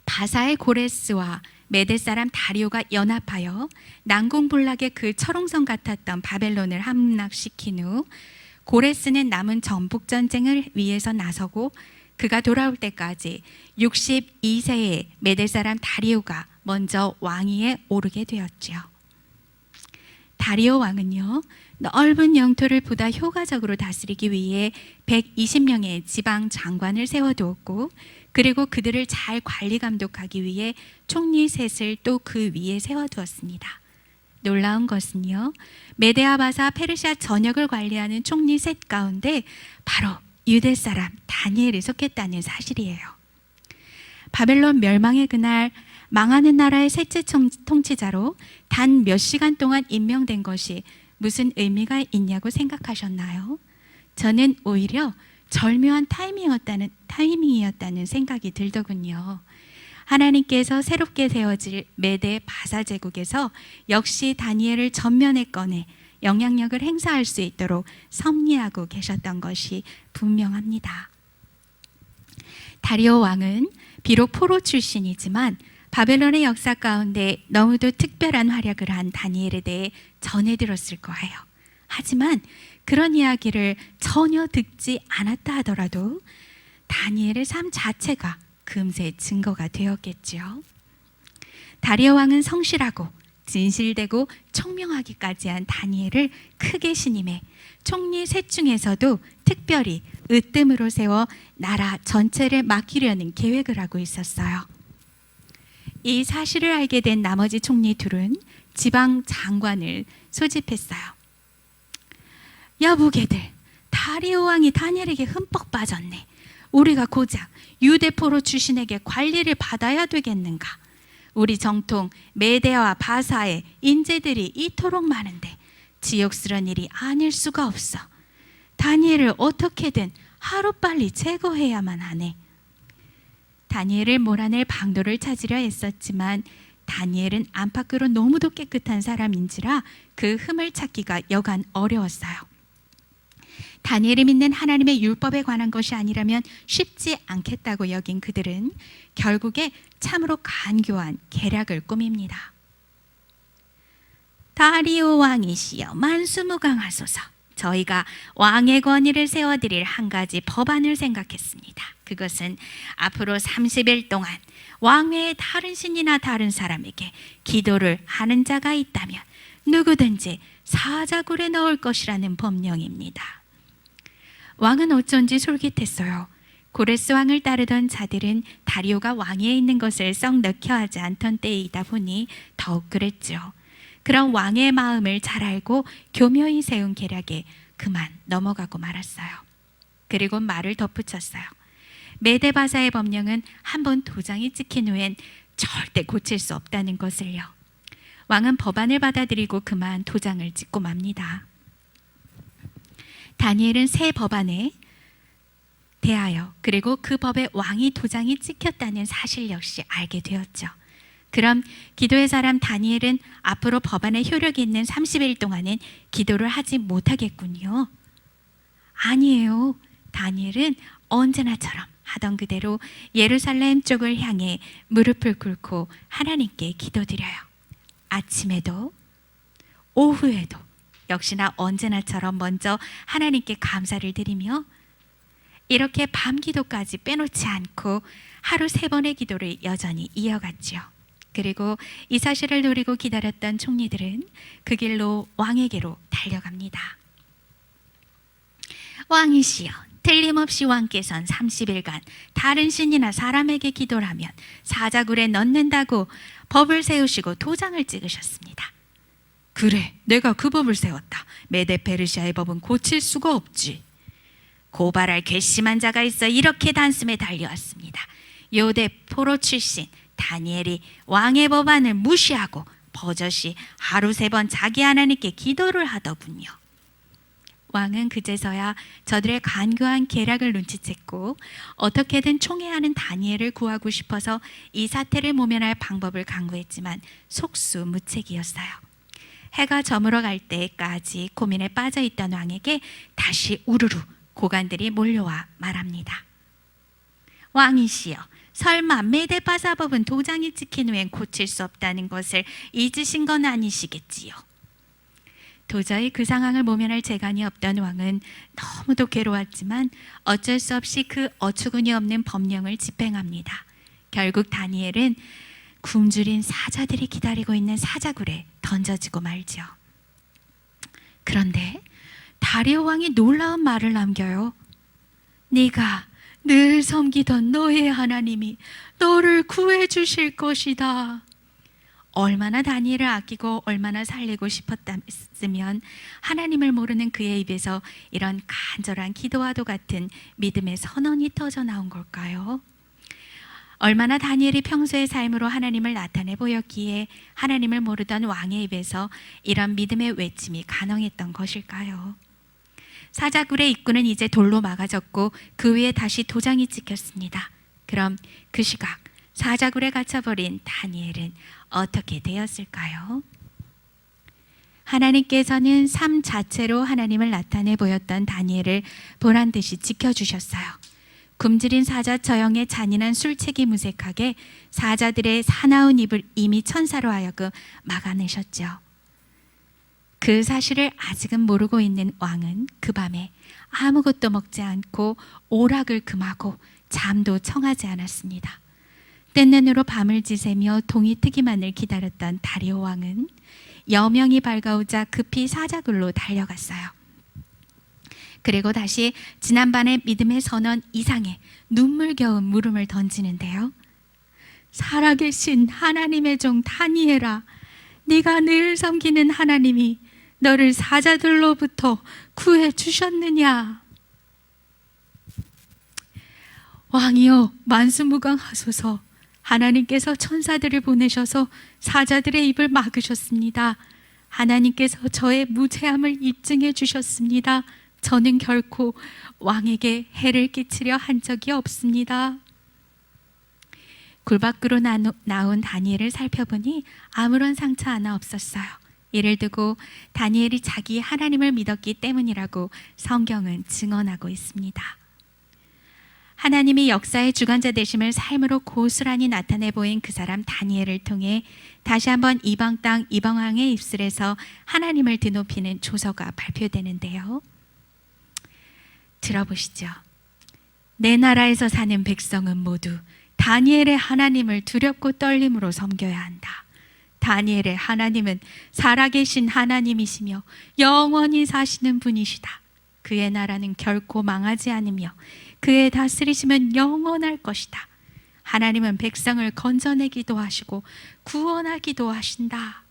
바사의 고레스와 메대 사람 다리오가 연합하여 난공불락의 그 철옹성 같았던 바벨론을 함락시킨 후 고레스는 남은 전복 전쟁을 위해서 나서고 그가 돌아올 때까지 62세의 메대 사람 다리오가 먼저 왕위에 오르게 되었죠. 다리오 왕은요, 넓은 영토를 보다 효과적으로 다스리기 위해 120명의 지방 장관을 세워두었고 그리고 그들을 잘 관리 감독하기 위해 총리 셋을 또 그 위에 세워두었습니다. 놀라운 것은요, 메대와 바사 페르시아 전역을 관리하는 총리 셋 가운데 바로 유대 사람 다니엘이 속했다는 사실이에요. 바벨론 멸망의 그날 망하는 나라의 셋째 통치자로 단 몇 시간 동안 임명된 것이 무슨 의미가 있냐고 생각하셨나요? 저는 오히려 절묘한 타이밍이었다는 생각이 들더군요. 하나님께서 새롭게 세워질 메대 바사 제국에서 역시 다니엘을 전면에 꺼내 영향력을 행사할 수 있도록 섭리하고 계셨던 것이 분명합니다. 다리오 왕은 비록 포로 출신이지만 바벨론의 역사 가운데 너무도 특별한 활약을 한 다니엘에 대해 전해 들었을 거예요. 하지만 그런 이야기를 전혀 듣지 않았다 하더라도 다니엘의 삶 자체가 금세 증거가 되었겠죠. 다리오 왕은 성실하고 진실되고 총명하기까지 한 다니엘을 크게 신임해 총리 셋 중에서도 특별히 으뜸으로 세워 나라 전체를 맡기려는 계획을 하고 있었어요. 이 사실을 알게 된 나머지 총리 둘은 지방 장관을 소집했어요. 여보게들, 다리오 왕이 다니엘에게 흠뻑 빠졌네. 우리가 고작 유대포로 출신에게 관리를 받아야 되겠는가? 우리 정통 메대와 바사의 인재들이 이토록 많은데 지옥스러운 일이 아닐 수가 없어. 다니엘을 어떻게든 하루빨리 제거해야만 하네. 다니엘을 몰아낼 방도를 찾으려 애썼지만 다니엘은 안팎으로 너무도 깨끗한 사람인지라 그 흠을 찾기가 여간 어려웠어요. 다니엘이 믿는 하나님의 율법에 관한 것이 아니라면 쉽지 않겠다고 여긴 그들은 결국에 참으로 간교한 계략을 꾸밉니다. 다리오 왕이시여 만수무강하소서. 저희가 왕의 권위를 세워드릴 한 가지 법안을 생각했습니다. 그것은 앞으로 30일 동안 왕외의 다른 신이나 다른 사람에게 기도를 하는 자가 있다면 누구든지 사자굴에 넣을 것이라는 법령입니다. 왕은 어쩐지 솔깃했어요. 고레스 왕을 따르던 자들은 다리오가 왕위에 있는 것을 썩 넣혀하지 않던 때이다 보니 더욱 그랬죠. 그런 왕의 마음을 잘 알고 교묘히 세운 계략에 그만 넘어가고 말았어요. 그리고 말을 덧붙였어요. 메데바사의 법령은 한번 도장이 찍힌 후엔 절대 고칠 수 없다는 것을요. 왕은 법안을 받아들이고 그만 도장을 찍고 맙니다. 다니엘은 새 법안에 대하여 그리고 그 법에 왕이 도장이 찍혔다는 사실 역시 알게 되었죠. 그럼 기도의 사람 다니엘은 앞으로 법안의 효력이 있는 30일 동안은 기도를 하지 못하겠군요. 아니에요. 다니엘은 언제나처럼 하던 그대로 예루살렘 쪽을 향해 무릎을 꿇고 하나님께 기도드려요. 아침에도 오후에도 역시나 언제나처럼 먼저 하나님께 감사를 드리며 이렇게 밤 기도까지 빼놓지 않고 하루 3번의 기도를 여전히 이어갔죠. 그리고 이 사실을 노리고 기다렸던 총리들은 그 길로 왕에게로 달려갑니다. 왕이시여, 틀림없이 왕께서는 30일간 다른 신이나 사람에게 기도를 하면 사자굴에 넣는다고 법을 세우시고 도장을 찍으셨습니다. 그래, 내가 그 법을 세웠다. 메데 페르시아의 법은 고칠 수가 없지. 고발할 괘씸한 자가 있어 이렇게 단숨에 달려왔습니다. 요대 포로 출신 다니엘이 왕의 법안을 무시하고 버젓이 하루 3번 자기 하나님께 기도를 하더군요. 왕은 그제서야 저들의 간교한 계략을 눈치챘고 어떻게든 총애하는 다니엘을 구하고 싶어서 이 사태를 모면할 방법을 강구했지만 속수무책이었어요. 해가 저물어 갈 때까지 고민에 빠져있던 왕에게 다시 우르르 고관들이 몰려와 말합니다. 왕이시여, 설마 메데바사법은 도장이 찍힌 후엔 고칠 수 없다는 것을 잊으신 건 아니시겠지요? 도저히 그 상황을 모면할 재간이 없던 왕은 너무도 괴로웠지만 어쩔 수 없이 그 어처구니 없는 법령을 집행합니다. 결국 다니엘은 굶주린 사자들이 기다리고 있는 사자굴에 던져지고 말죠. 그런데 다리오 왕이 놀라운 말을 남겨요. 네가 늘 섬기던 너의 하나님이 너를 구해 주실 것이다. 얼마나 다니엘을 아끼고 얼마나 살리고 싶었다면 하나님을 모르는 그의 입에서 이런 간절한 기도와도 같은 믿음의 선언이 터져 나온 걸까요? 얼마나 다니엘이 평소의 삶으로 하나님을 나타내 보였기에 하나님을 모르던 왕의 입에서 이런 믿음의 외침이 가능했던 것일까요? 사자굴의 입구는 이제 돌로 막아졌고 그 위에 다시 도장이 찍혔습니다. 그럼 그 시각 사자굴에 갇혀버린 다니엘은 어떻게 되었을까요? 하나님께서는 삶 자체로 하나님을 나타내 보였던 다니엘을 보란듯이 지켜주셨어요. 굶주린 사자 처형의 잔인한 술책이 무색하게 사자들의 사나운 입을 이미 천사로 하여금 막아내셨죠. 그 사실을 아직은 모르고 있는 왕은 그 밤에 아무것도 먹지 않고 오락을 금하고 잠도 청하지 않았습니다. 뜬 눈으로 밤을 지새며 동이 트기만을 기다렸던 다리오 왕은 여명이 밝아오자 급히 사자굴로 달려갔어요. 그리고 다시 지난밤의 믿음의 선언 이상의 눈물겨운 물음을 던지는데요. 살아계신 하나님의 종 다니엘아, 네가 늘 섬기는 하나님이 너를 사자들로부터 구해 주셨느냐? 왕이여, 만수무강하소서. 하나님께서 천사들을 보내셔서 사자들의 입을 막으셨습니다. 하나님께서 저의 무죄함을 입증해 주셨습니다. 저는 결코 왕에게 해를 끼치려 한 적이 없습니다. 굴 밖으로 나온 다니엘을 살펴보니 아무런 상처 하나 없었어요. 이를 두고 다니엘이 자기 하나님을 믿었기 때문이라고 성경은 증언하고 있습니다. 하나님이 역사의 주관자 되심을 삶으로 고스란히 나타내 보인 그 사람 다니엘을 통해 다시 한번 이방 땅 이방 왕의 입술에서 하나님을 드높이는 조서가 발표되는데요. 들어보시죠. 내 나라에서 사는 백성은 모두 다니엘의 하나님을 두렵고 떨림으로 섬겨야 한다. 다니엘의 하나님은 살아계신 하나님이시며 영원히 사시는 분이시다. 그의 나라는 결코 망하지 않으며 그의 다스리심은 영원할 것이다. 하나님은 백성을 건져내기도 하시고 구원하기도 하신다.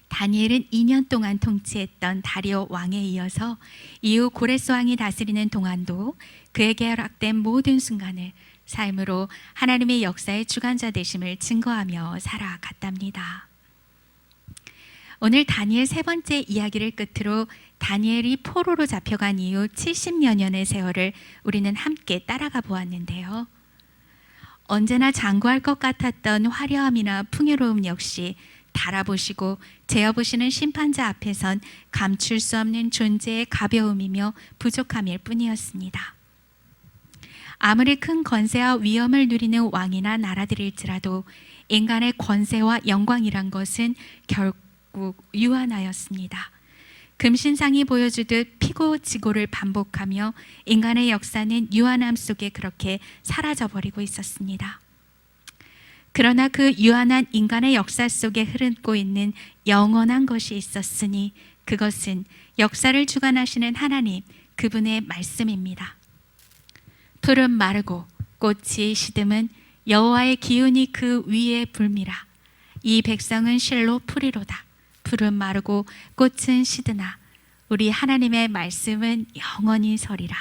다니엘은 2년 동안 통치했던 다리오 왕에 이어서 이후 고레스 왕이 다스리는 동안도 그에게 허락된 모든 순간을 삶으로 하나님의 역사의 주관자 되심을 증거하며 살아갔답니다. 오늘 다니엘 세 번째 이야기를 끝으로 다니엘이 포로로 잡혀간 이후 70여 년의 세월을 우리는 함께 따라가 보았는데요. 언제나 장구할 것 같았던 화려함이나 풍요로움 역시 달아보시고 재어보시는 심판자 앞에선 감출 수 없는 존재의 가벼움이며 부족함일 뿐이었습니다. 아무리 큰 권세와 위엄을 누리는 왕이나 나라들일지라도 인간의 권세와 영광이란 것은 결국 유한하였습니다. 금신상이 보여주듯 피고 지고를 반복하며 인간의 역사는 유한함 속에 그렇게 사라져버리고 있었습니다. 그러나 그 유한한 인간의 역사 속에 흐르고 있는 영원한 것이 있었으니 그것은 역사를 주관하시는 하나님, 그분의 말씀입니다. 풀은 마르고 꽃이 시듬은 여호와의 기운이 그 위에 불미라. 이 백성은 실로 풀이로다. 풀은 마르고 꽃은 시드나 우리 하나님의 말씀은 영원히 서리라.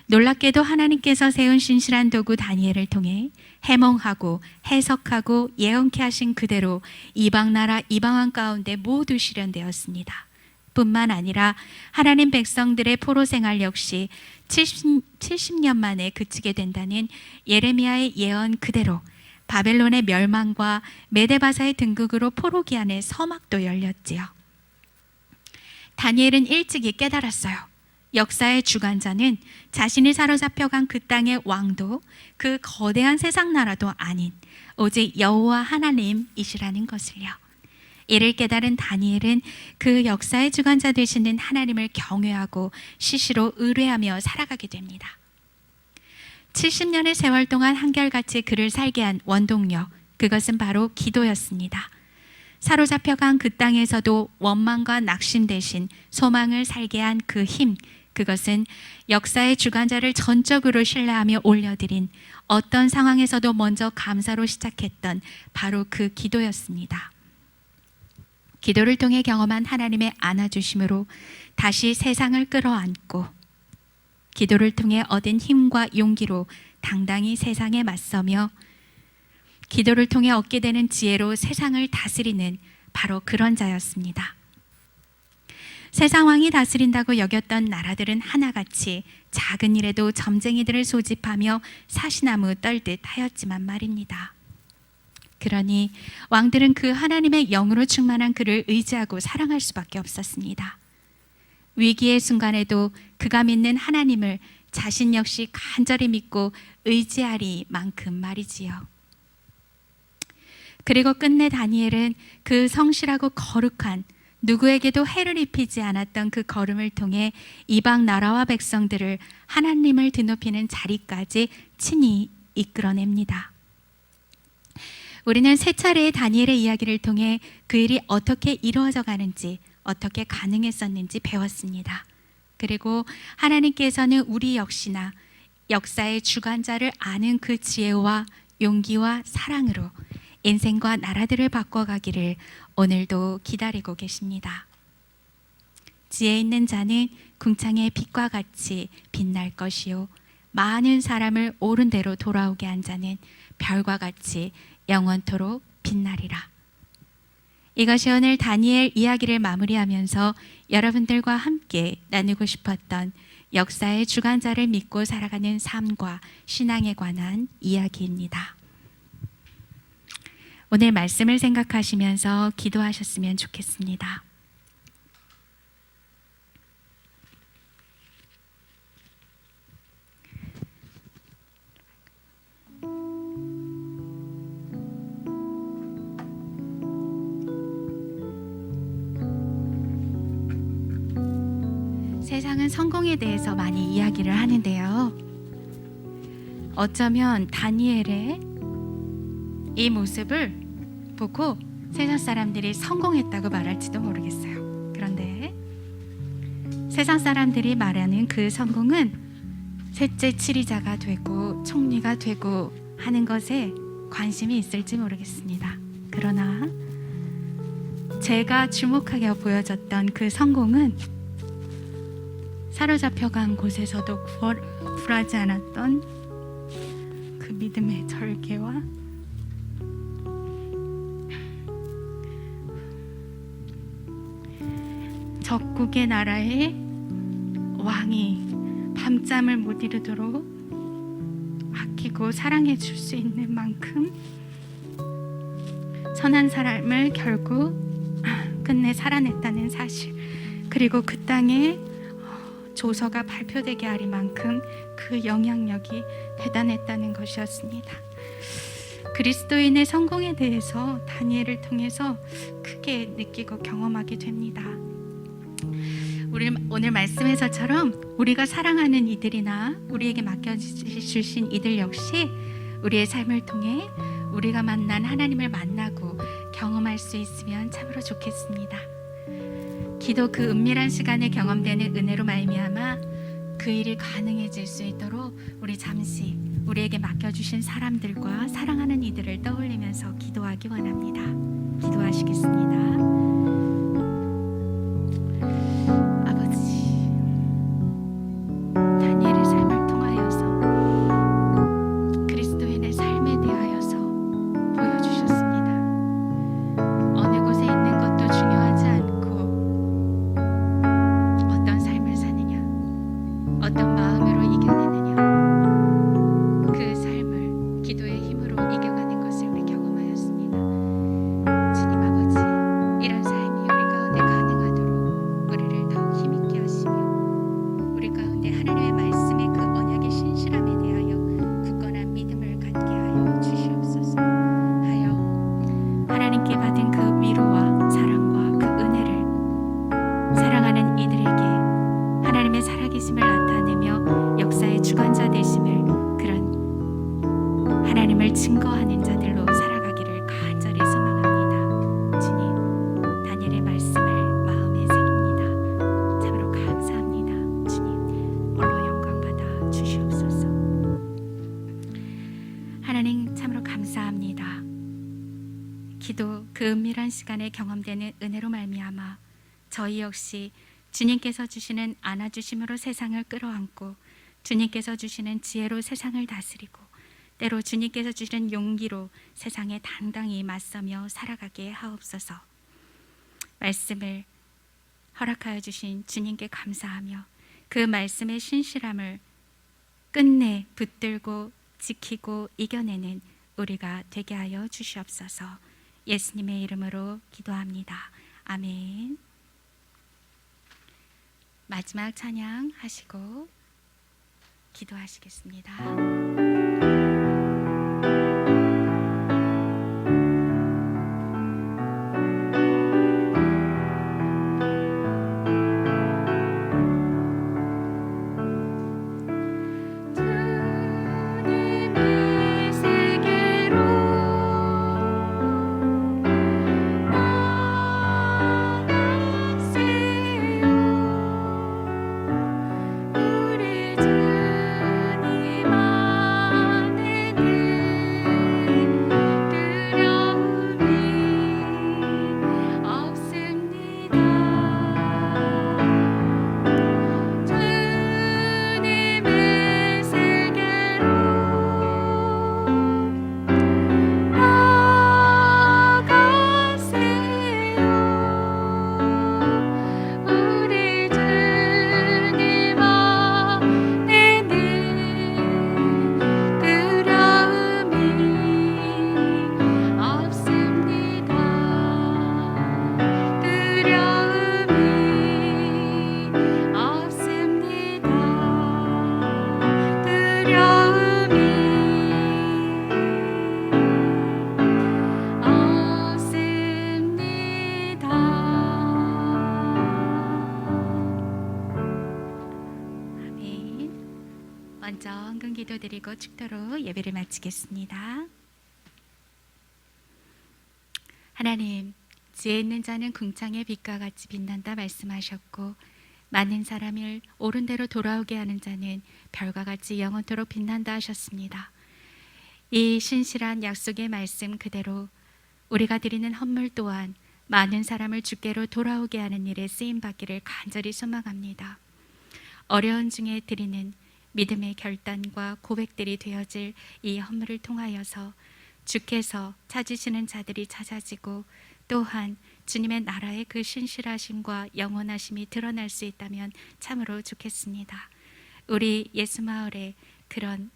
놀랍게도 하나님께서 세운 신실한 도구 다니엘을 통해 해몽하고 해석하고 예언케 하신 그대로 이방 나라 이방 왕 가운데 모두 실현되었습니다. 뿐만 아니라 하나님 백성들의 포로 생활 역시 70년 만에 그치게 된다는 예레미야의 예언 그대로 바벨론의 멸망과 메데바사의 등극으로 포로 기한의 서막도 열렸지요. 다니엘은 일찍이 깨달았어요. 역사의 주관자는 자신이 사로잡혀간 그 땅의 왕도 그 거대한 세상 나라도 아닌 오직 여호와 하나님이시라는 것을요. 이를 깨달은 다니엘은 그 역사의 주관자 되시는 하나님을 경외하고 시시로 의뢰하며 살아가게 됩니다. 70년의 세월 동안 한결같이 그를 살게 한 원동력, 그것은 바로 기도였습니다. 사로잡혀간 그 땅에서도 원망과 낙심 대신 소망을 살게 한 그 힘, 그것은 역사의 주관자를 전적으로 신뢰하며 올려드린 어떤 상황에서도 먼저 감사로 시작했던 바로 그 기도였습니다. 기도를 통해 경험한 하나님의 안아주심으로 다시 세상을 끌어안고 기도를 통해 얻은 힘과 용기로 당당히 세상에 맞서며 기도를 통해 얻게 되는 지혜로 세상을 다스리는 바로 그런 자였습니다. 세상 왕이 다스린다고 여겼던 나라들은 하나같이 작은 일에도 점쟁이들을 소집하며 사시나무 떨듯 하였지만 말입니다. 그러니 왕들은 그 하나님의 영으로 충만한 그를 의지하고 사랑할 수밖에 없었습니다. 위기의 순간에도 그가 믿는 하나님을 자신 역시 간절히 믿고 의지하리만큼 말이지요. 그리고 끝내 다니엘은 그 성실하고 거룩한 누구에게도 해를 입히지 않았던 그 걸음을 통해 이방 나라와 백성들을 하나님을 드높이는 자리까지 친히 이끌어냅니다. 우리는 세 차례의 다니엘의 이야기를 통해 그 일이 어떻게 이루어져 가는지, 어떻게 가능했었는지 배웠습니다. 그리고 하나님께서는 우리 역시나 역사의 주관자를 아는 그 지혜와 용기와 사랑으로 인생과 나라들을 바꿔가기를 오늘도 기다리고 계십니다. 지혜 있는 자는 궁창의 빛과 같이 빛날 것이요 많은 사람을 옳은 대로 돌아오게 한 자는 별과 같이 영원토록 빛나리라. 이것이 오늘 다니엘 이야기를 마무리하면서 여러분들과 함께 나누고 싶었던 역사의 주관자를 믿고 살아가는 삶과 신앙에 관한 이야기입니다. 오늘 말씀을 생각하시면서 기도하셨으면 좋겠습니다. 세상은 성공에 대해서 많이 이야기를 하는데요. 어쩌면 다니엘의 이 모습을 보고 세상 사람들이 성공했다고 말할지도 모르겠어요. 그런데 세상 사람들이 말하는 그 성공은 셋째 치리자가 되고 총리가 되고 하는 것에 관심이 있을지 모르겠습니다. 그러나 제가 주목하게 보여졌던 그 성공은 사로잡혀간 곳에서도 굴하지 않았던 그 믿음의 절개와 적국의 나라의 왕이 밤잠을 못 이루도록 아끼고 사랑해 줄 수 있는 만큼 선한 사람을 결국 끝내 살아냈다는 사실, 그리고 그 땅에 조서가 발표되게 하리 만큼 그 영향력이 대단했다는 것이었습니다. 그리스도인의 성공에 대해서 다니엘을 통해서 크게 느끼고 경험하게 됩니다. 우리 오늘 말씀에서처럼 우리가 사랑하는 이들이나 우리에게 맡겨주신 이들 역시 우리의 삶을 통해 우리가 만난 하나님을 만나고 경험할 수 있으면 참으로 좋겠습니다. 기도 그 은밀한 시간에 경험되는 은혜로 말미암아 그 일이 가능해질 수 있도록 우리 잠시 우리에게 맡겨주신 사람들과 사랑하는 이들을 떠올리면서 기도하기 원합니다. 기도하시겠습니다. 다니엘의 삶을 통하여서 그리스도인의 삶에 대하여서 보여주셨습니다. 어느 곳에 있는 것도 중요하지 않고 어떤 삶을 사느냐, 어떤 마음으로 이겨내느냐, 그 삶을 기도의 힘으로 이겨가는 것을 우리 경험하였습니다. 주님 아버지, 이런 삶이 우리 가운데 가능하도록 우리를 더욱 힘있게 하시며 우리 가운데 하나님의 말씀의 그 언약의 신실함에 대하여 굳건한 믿음을 갖게 하여 주시옵소서. 하여 하나님께 받은 그 위로와 사랑과 그 은혜를 사랑하는 이들에게 하나님의 살아계심을 나타내며 역사의 주관자 되심을, 그런 하나님을 증거하는 자들로 살아가기를 간절히 소망합니다. 주님, 다니엘의 말씀을 마음에 새깁니다. 참으로 감사합니다. 주님, 홀로 영광 받아 주시옵소서. 하나님, 참으로 감사합니다. 기도 그 은밀한 시간에 경험되는 은혜로 말미암아 저희 역시 주님께서 주시는 안아주심으로 세상을 끌어안고 주님께서 주시는 지혜로 세상을 다스리고 때로 주님께서 주시는 용기로 세상에 당당히 맞서며 살아가게 하옵소서. 말씀을 허락하여 주신 주님께 감사하며 그 말씀의 신실함을 끝내 붙들고 지키고 이겨내는 우리가 되게 하여 주시옵소서. 예수님의 이름으로 기도합니다. 아멘. 마지막 찬양 하시고 기도하시겠습니다. 주님이 세계로 나가세요. 우리 주님 먼저 헌금 기도드리고 축도로 예배를 마치겠습니다. 하나님, 지혜 있는 자는 궁창의 빛과 같이 빛난다 말씀하셨고, 많은 사람을 옳은 대로 돌아오게 하는 자는 별과 같이 영원토록 빛난다 하셨습니다. 이 신실한 약속의 말씀 그대로 우리가 드리는 헌물 또한 많은 사람을 주께로 돌아오게 하는 일에 쓰임받기를 간절히 소망합니다. 어려운 중에 드리는 믿음의 결단과 고백들이 되어질 이 헌물을 통하여서 주께서 찾으시는 자들이 찾아지고, 또한 주님의 나라의 그 신실하심과 영원하심이 드러날 수 있다면 참으로 좋겠습니다. 우리 예수마을에 그런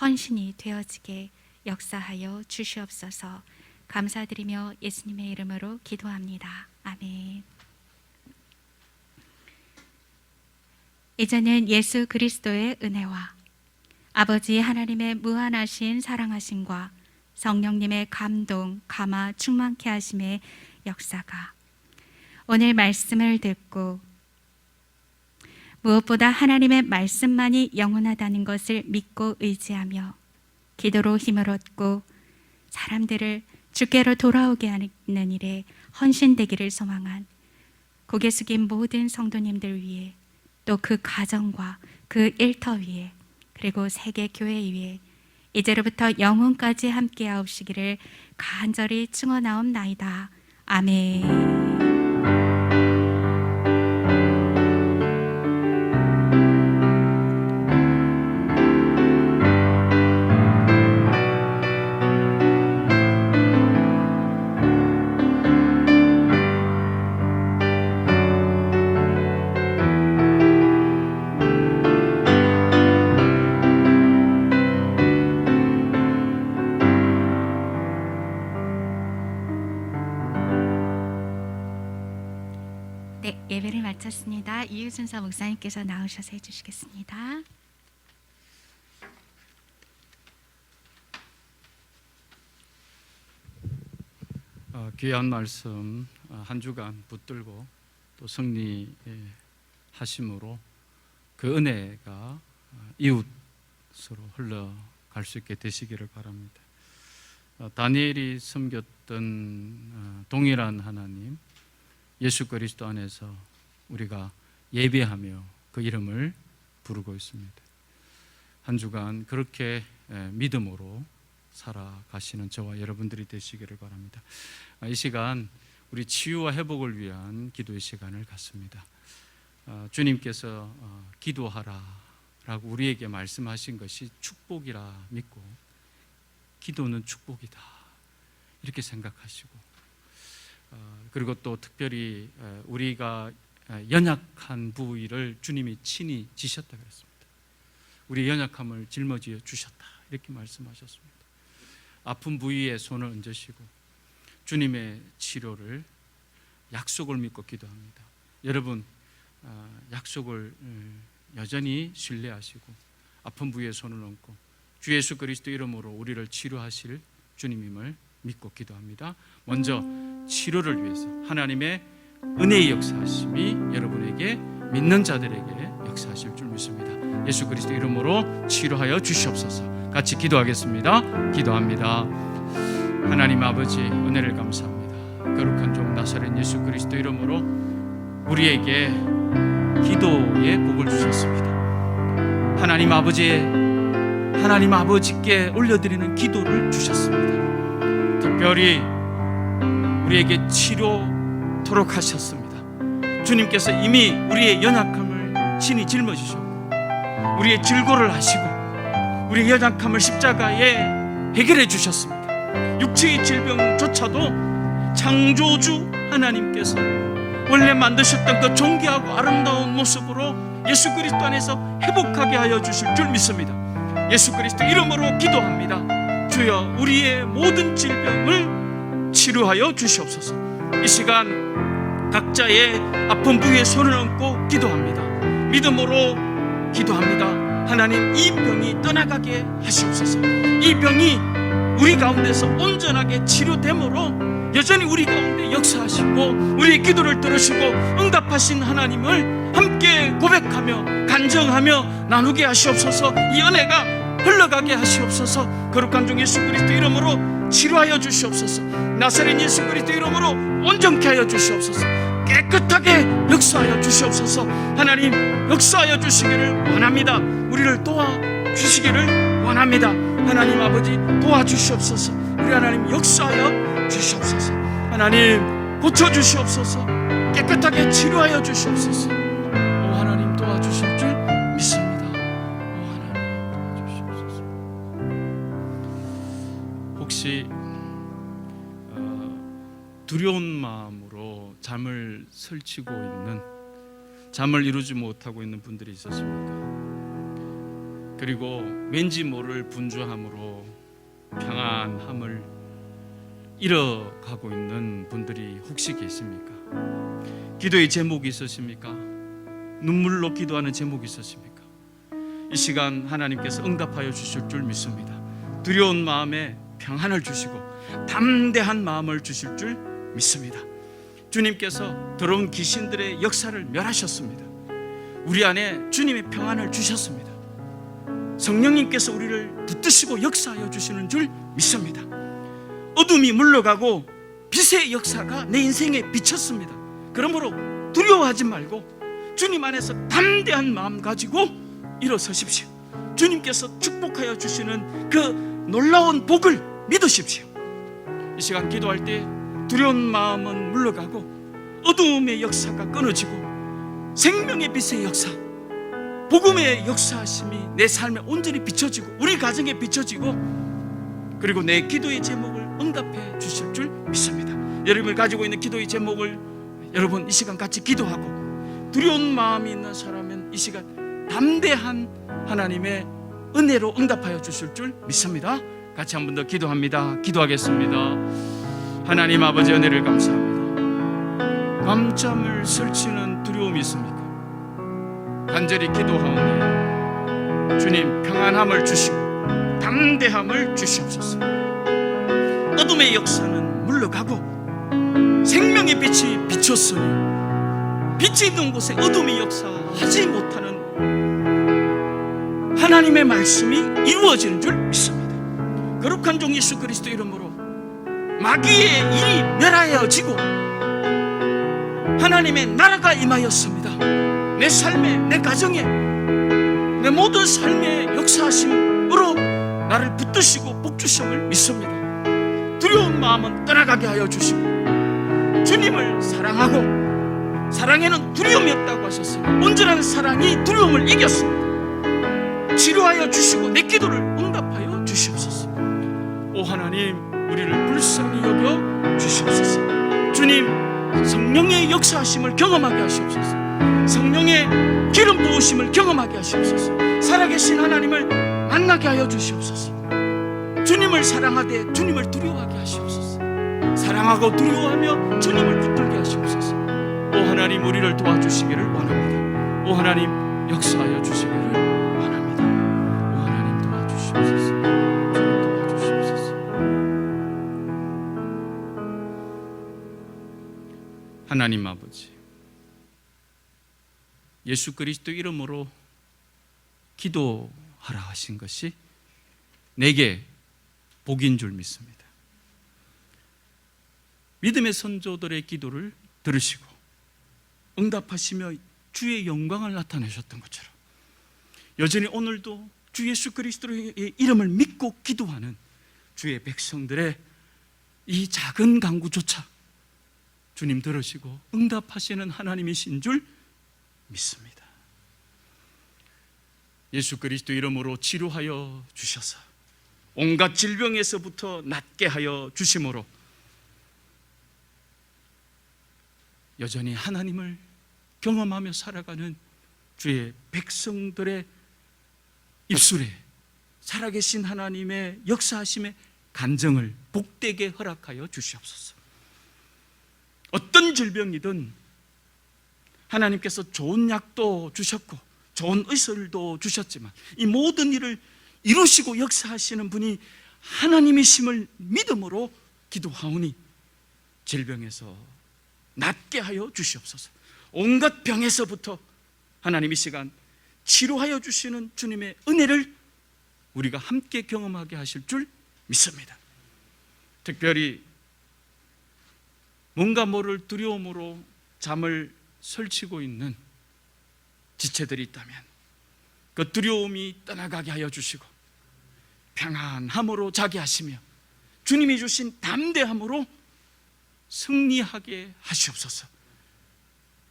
헌신이 되어지게 역사하여 주시옵소서. 감사드리며 예수님의 이름으로 기도합니다. 아멘. 이제는 예수 그리스도의 은혜와 아버지 하나님의 무한하신 사랑하심과 성령님의 감동, 감화, 충만케 하심의 역사가 오늘 말씀을 듣고 무엇보다 하나님의 말씀만이 영원하다는 것을 믿고 의지하며 기도로 힘을 얻고 사람들을 주께로 돌아오게 하는 일에 헌신되기를 소망한 고개 숙인 모든 성도님들 위해, 또 그 가정과 그 일터 위에, 그리고 세계 교회 위에 이제로부터 영원까지 함께하옵시기를 간절히 축원하옵나이다. 아멘. 네, 예배를 마쳤습니다. 이유순서 목사님께서 나오셔서 해주시겠습니다. 귀한 말씀 한 주간 붙들고 또 승리하심으로 그 은혜가 이웃으로 흘러갈 수 있게 되시기를 바랍니다. 다니엘이 섬겼던 동일한 하나님 예수 그리스도 안에서 우리가 예배하며 그 이름을 부르고 있습니다. 한 주간 그렇게 믿음으로 살아가시는 저와 여러분들이 되시기를 바랍니다. 이 시간 우리 치유와 회복을 위한 기도의 시간을 갖습니다. 주님께서 기도하라 라고 우리에게 말씀하신 것이 축복이라 믿고, 기도는 축복이다 이렇게 생각하시고, 그리고 또 특별히 우리가 연약한 부위를 주님이 친히 지셨다 그랬습니다. 우리 연약함을 짊어지어 주셨다 이렇게 말씀하셨습니다. 아픈 부위에 손을 얹으시고 주님의 치료를 약속을 믿고 기도합니다. 여러분 약속을 여전히 신뢰하시고 아픈 부위에 손을 얹고 주 예수 그리스도 이름으로 우리를 치료하실 주님임을 믿고 기도합니다. 먼저 치료를 위해서 하나님의 은혜의 역사하심이 여러분에게 믿는 자들에게 역사하실 줄 믿습니다. 예수 그리스도 이름으로 치료하여 주시옵소서. 같이 기도하겠습니다. 기도합니다. 하나님 아버지 은혜를 감사합니다. 거룩한 종 나사렛 예수 그리스도 이름으로 우리에게 기도의 복을 주셨습니다. 하나님 아버지께 올려드리는 기도를 주셨습니다. 특별히 우리에게 치료토록 하셨습니다. 주님께서 이미 우리의 연약함을 친히 짊어지셨고 우리의 질고를 하시고 우리의 연약함을 십자가에 해결해 주셨습니다. 육체의 질병조차도 창조주 하나님께서 원래 만드셨던 그 존귀하고 아름다운 모습으로 예수 그리스도 안에서 회복하게 하여 주실 줄 믿습니다. 예수 그리스도 이름으로 기도합니다. 주여 우리의 모든 질병을 치료하여 주시옵소서. 이 시간 각자의 아픈 부위에 손을 얹고 기도합니다. 믿음으로 기도합니다. 하나님 이 병이 떠나가게 하시옵소서. 이 병이 우리 가운데서 온전하게 치료됨으로 여전히 우리 가운데 역사하시고 우리의 기도를 들으시고 응답하신 하나님을 함께 고백하며 간증하며 나누게 하시옵소서. 이 은혜가 흘러가게 하시옵소서. 거룩한 종 예수 그리스도 이름으로 치료하여 주시옵소서. 나사렛 예수 그리스도 이름으로 온전케 하여 주시옵소서. 깨끗하게 역사하여 주시옵소서. 하나님 역사하여 주시기를 원합니다. 우리를 도와주시기를 원합니다. 하나님 아버지 도와주시옵소서. 우리 하나님 역사하여 주시옵소서. 하나님 고쳐주시옵소서. 깨끗하게 치료하여 주시옵소서. 오 하나님 도와주실 줄 믿습니다. 오 하나님 도와주시옵소서. 혹시 두려운 마음으로 잠을 설치고 있는, 잠을 이루지 못하고 있는 분들이 있었습니까? 그리고 왠지 모를 분주함으로 평안함을 잃어가고 있는 분들이 혹시 계십니까? 기도의 제목이 있으십니까? 눈물로 기도하는 제목이 있으십니까? 이 시간 하나님께서 응답하여 주실 줄 믿습니다. 두려운 마음에 평안을 주시고 담대한 마음을 주실 줄 믿습니다. 주님께서 더러운 귀신들의 역사를 멸하셨습니다. 우리 안에 주님의 평안을 주셨습니다. 성령님께서 우리를 붙드시고 역사하여 주시는 줄 믿습니다. 어둠이 물러가고 빛의 역사가 내 인생에 비쳤습니다. 그러므로 두려워하지 말고 주님 안에서 담대한 마음 가지고 일어서십시오. 주님께서 축복하여 주시는 그 놀라운 복을 믿으십시오. 이 시간 기도할 때 두려운 마음은 물러가고 어두움의 역사가 끊어지고 생명의 빛의 역사, 복음의 역사하심이 내 삶에 온전히 비춰지고 우리 가정에 비춰지고 그리고 내 기도의 제목을 응답해 주실 줄 믿습니다. 여러분이 가지고 있는 기도의 제목을 여러분 이 시간 같이 기도하고 두려운 마음이 있는 사람은 이 시간 담대한 하나님의 은혜로 응답하여 주실 줄 믿습니다. 같이 한 번 더 기도합니다. 기도하겠습니다. 하나님 아버지 은혜를 감사합니다. 밤잠을 설치는 두려움이 있습니까? 간절히 기도하오니 주님 평안함을 주시고 담대함을 주시옵소서. 어둠의 역사는 물러가고 생명의 빛이 비쳤으니 빛이 있는 곳에 어둠의 역사하지 못하는 하나님의 말씀이 이루어지는 줄 믿습니다. 거룩한 종 예수 그리스도 이름으로 마귀의 일이 멸하여지고 하나님의 나라가 임하였습니다. 내 삶에, 내 가정에, 내 모든 삶의 역사하심으로 나를 붙드시고 복주심을 믿습니다. 두려운 마음은 떠나가게 하여 주시고 주님을 사랑하고 사랑에는 두려움이 없다고 하셨으니 온전한 사랑이 두려움을 이겼습니다. 치료하여 주시고 내 기도를 응답하여 주시옵소서. 오 하나님 우리를 불쌍히 여겨 주시옵소서. 주님 성령의 역사하심을 경험하게 하시옵소서. 성령의 기름 부으심을 경험하게 하시옵소서. 살아계신 하나님을 만나게 하여 주시옵소서. 주님을 사랑하되 주님을 두려워하게 하시옵소서. 사랑하고 두려워하며 주님을 붙들게 하시옵소서. 오 하나님 우리를 도와주시기를 원합니다. 오 하나님 역사하여 주시기를 원합니다. 오 하나님 도와주시옵소서. 주님 도와주시옵소서. 하나님 아버지 예수 그리스도 이름으로 기도하라 하신 것이 내게 복인 줄 믿습니다. 믿음의 선조들의 기도를 들으시고 응답하시며 주의 영광을 나타내셨던 것처럼 여전히 오늘도 주 예수 그리스도의 이름을 믿고 기도하는 주의 백성들의 이 작은 간구조차 주님 들으시고 응답하시는 하나님이신 줄 믿습니다. 예수 그리스도 이름으로 치료하여 주셔서 온갖 질병에서부터 낫게 하여 주심으로 여전히 하나님을 경험하며 살아가는 주의 백성들의 입술에 살아계신 하나님의 역사하심의 간증을 복되게 허락하여 주시옵소서. 어떤 질병이든 하나님께서 좋은 약도 주셨고 좋은 의술도 주셨지만 이 모든 일을 이루시고 역사하시는 분이 하나님이심을 믿음으로 기도하오니 질병에서 낫게 하여 주시옵소서. 온갖 병에서부터 하나님 이 시간 치료하여 주시는 주님의 은혜를 우리가 함께 경험하게 하실 줄 믿습니다. 특별히 뭔가 모를 두려움으로 잠을 설치고 있는 지체들이 있다면 그 두려움이 떠나가게 하여 주시고 평안함으로 자게 하시며 주님이 주신 담대함으로 승리하게 하시옵소서.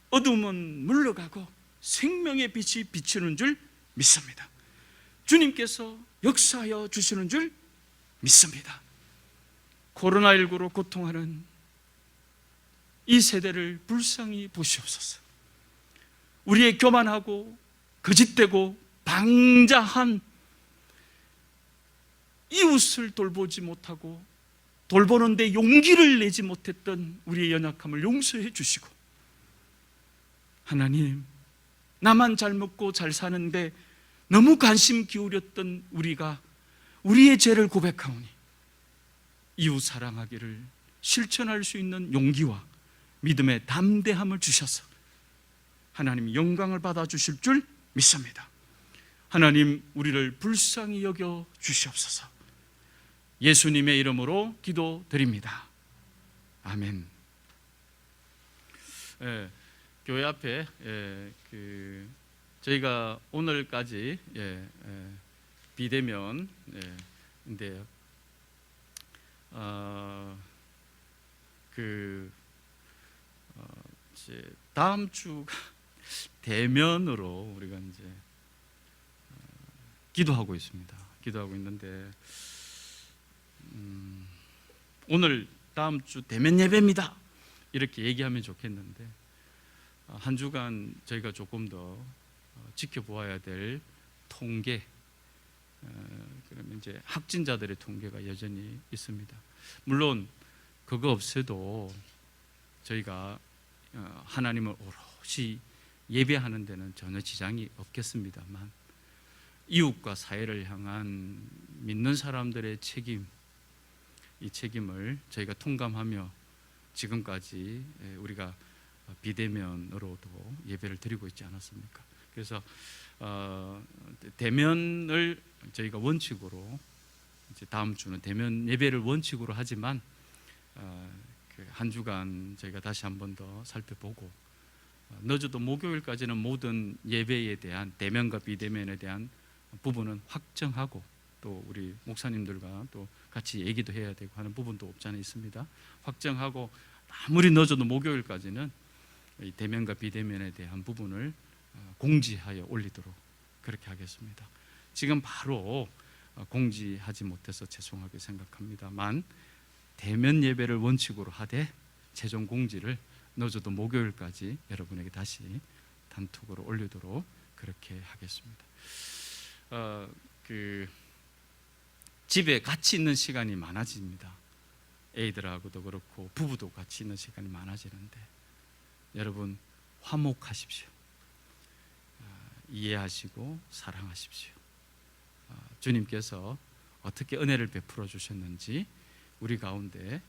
어둠은 물러가고 생명의 빛이 비치는 줄 믿습니다. 주님께서 역사하여 주시는 줄 믿습니다. 코로나19로 고통하는 이 세대를 불쌍히 보시옵소서. 우리의 교만하고 거짓되고 방자한 이웃을 돌보지 못하고 돌보는데 용기를 내지 못했던 우리의 연약함을 용서해 주시고, 하나님, 나만 잘 먹고 잘 사는데 너무 관심 기울였던 우리가 우리의 죄를 고백하오니 이웃 사랑하기를 실천할 수 있는 용기와 믿음의 담대함을 주셔서 하나님 영광을 받아 주실 줄 믿습니다. 하나님, 우리를 불쌍히 여겨 주시옵소서. 예수님의 이름으로 기도드립니다. 아멘. 교회 앞에 저희가 오늘까지 비대면인데요. 이제 다음 주가 대면으로 우리가 이제 기도하고 있습니다. 기도하고 있는데 오늘 다음 주 대면 예배입니다 이렇게 얘기하면 좋겠는데 한 주간 저희가 조금 더 지켜보아야 될 통계, 그러면 이제 확진자들의 통계가 여전히 있습니다. 물론 그거 없애도 저희가 하나님을 오롯이 예배하는 데는 전혀 지장이 없겠습니다만 이웃과 사회를 향한 믿는 사람들의 책임, 이 책임을 저희가 통감하며 지금까지 우리가 비대면으로도 예배를 드리고 있지 않았습니까? 그래서 대면을 저희가 원칙으로 이제 다음 주는 대면 예배를 원칙으로 하지만 한 주간 저희가 다시 한 번 더 살펴보고 늦어도 목요일까지는 모든 예배에 대한 대면과 비대면에 대한 부분은 확정하고 또 우리 목사님들과 또 같이 얘기도 해야 되고 하는 부분도 없지 않아 있습니다. 확정하고 아무리 늦어도 목요일까지는 이 대면과 비대면에 대한 부분을 공지하여 올리도록 그렇게 하겠습니다. 지금 바로 공지하지 못해서 죄송하게 생각합니다만 대면 예배를 원칙으로 하되 최종 공지를 늦어도 목요일까지 여러분에게 다시 단톡으로 올리도록 그렇게 하겠습니다. 집에 같이 있는 시간이 많아집니다. 애들하고도 그렇고 부부도 같이 있는 시간이 많아지는데 여러분 화목하십시오. 이해하시고 사랑하십시오. 주님께서 어떻게 은혜를 베풀어 주셨는지 우리 가운데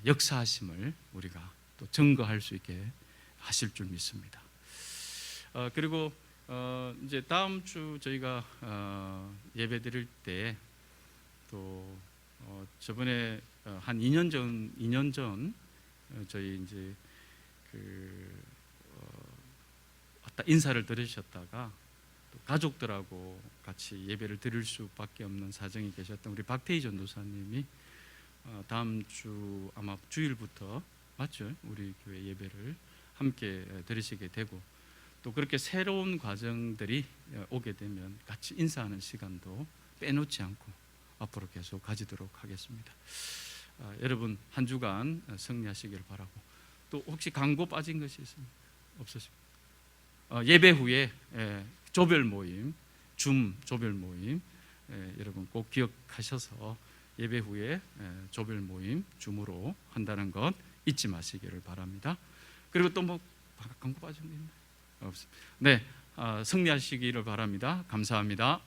역사하심을 우리가 또 증거할 수 있게 하실 줄 믿습니다. 그리고 이제 다음 주 저희가 예배 드릴 때 또 저번에 한 2년 전 저희 이제 왔다 인사를 드리셨다가 또 가족들하고 같이 예배를 드릴 수밖에 없는 사정이 계셨던 우리 박태희 전도사님이 다음 주 아마 주일부터 맞죠? 우리 교회 예배를 함께 드리시게 되고 또 그렇게 새로운 과정들이 오게 되면 같이 인사하는 시간도 빼놓지 않고 앞으로 계속 가지도록 하겠습니다. 여러분 한 주간 승리하시길 바라고 또 혹시 광고 빠진 것이 있습니까? 없으십니까? 예배 후에 조별 모임, 줌 조별 모임 여러분 꼭 기억하셔서 예배 후에 조별 모임 줌으로 한다는 것 잊지 마시기를 바랍니다. 그리고 또 뭐 광고 빠진 게 있나요? 없습니다. 네, 승리하시기를 바랍니다. 감사합니다.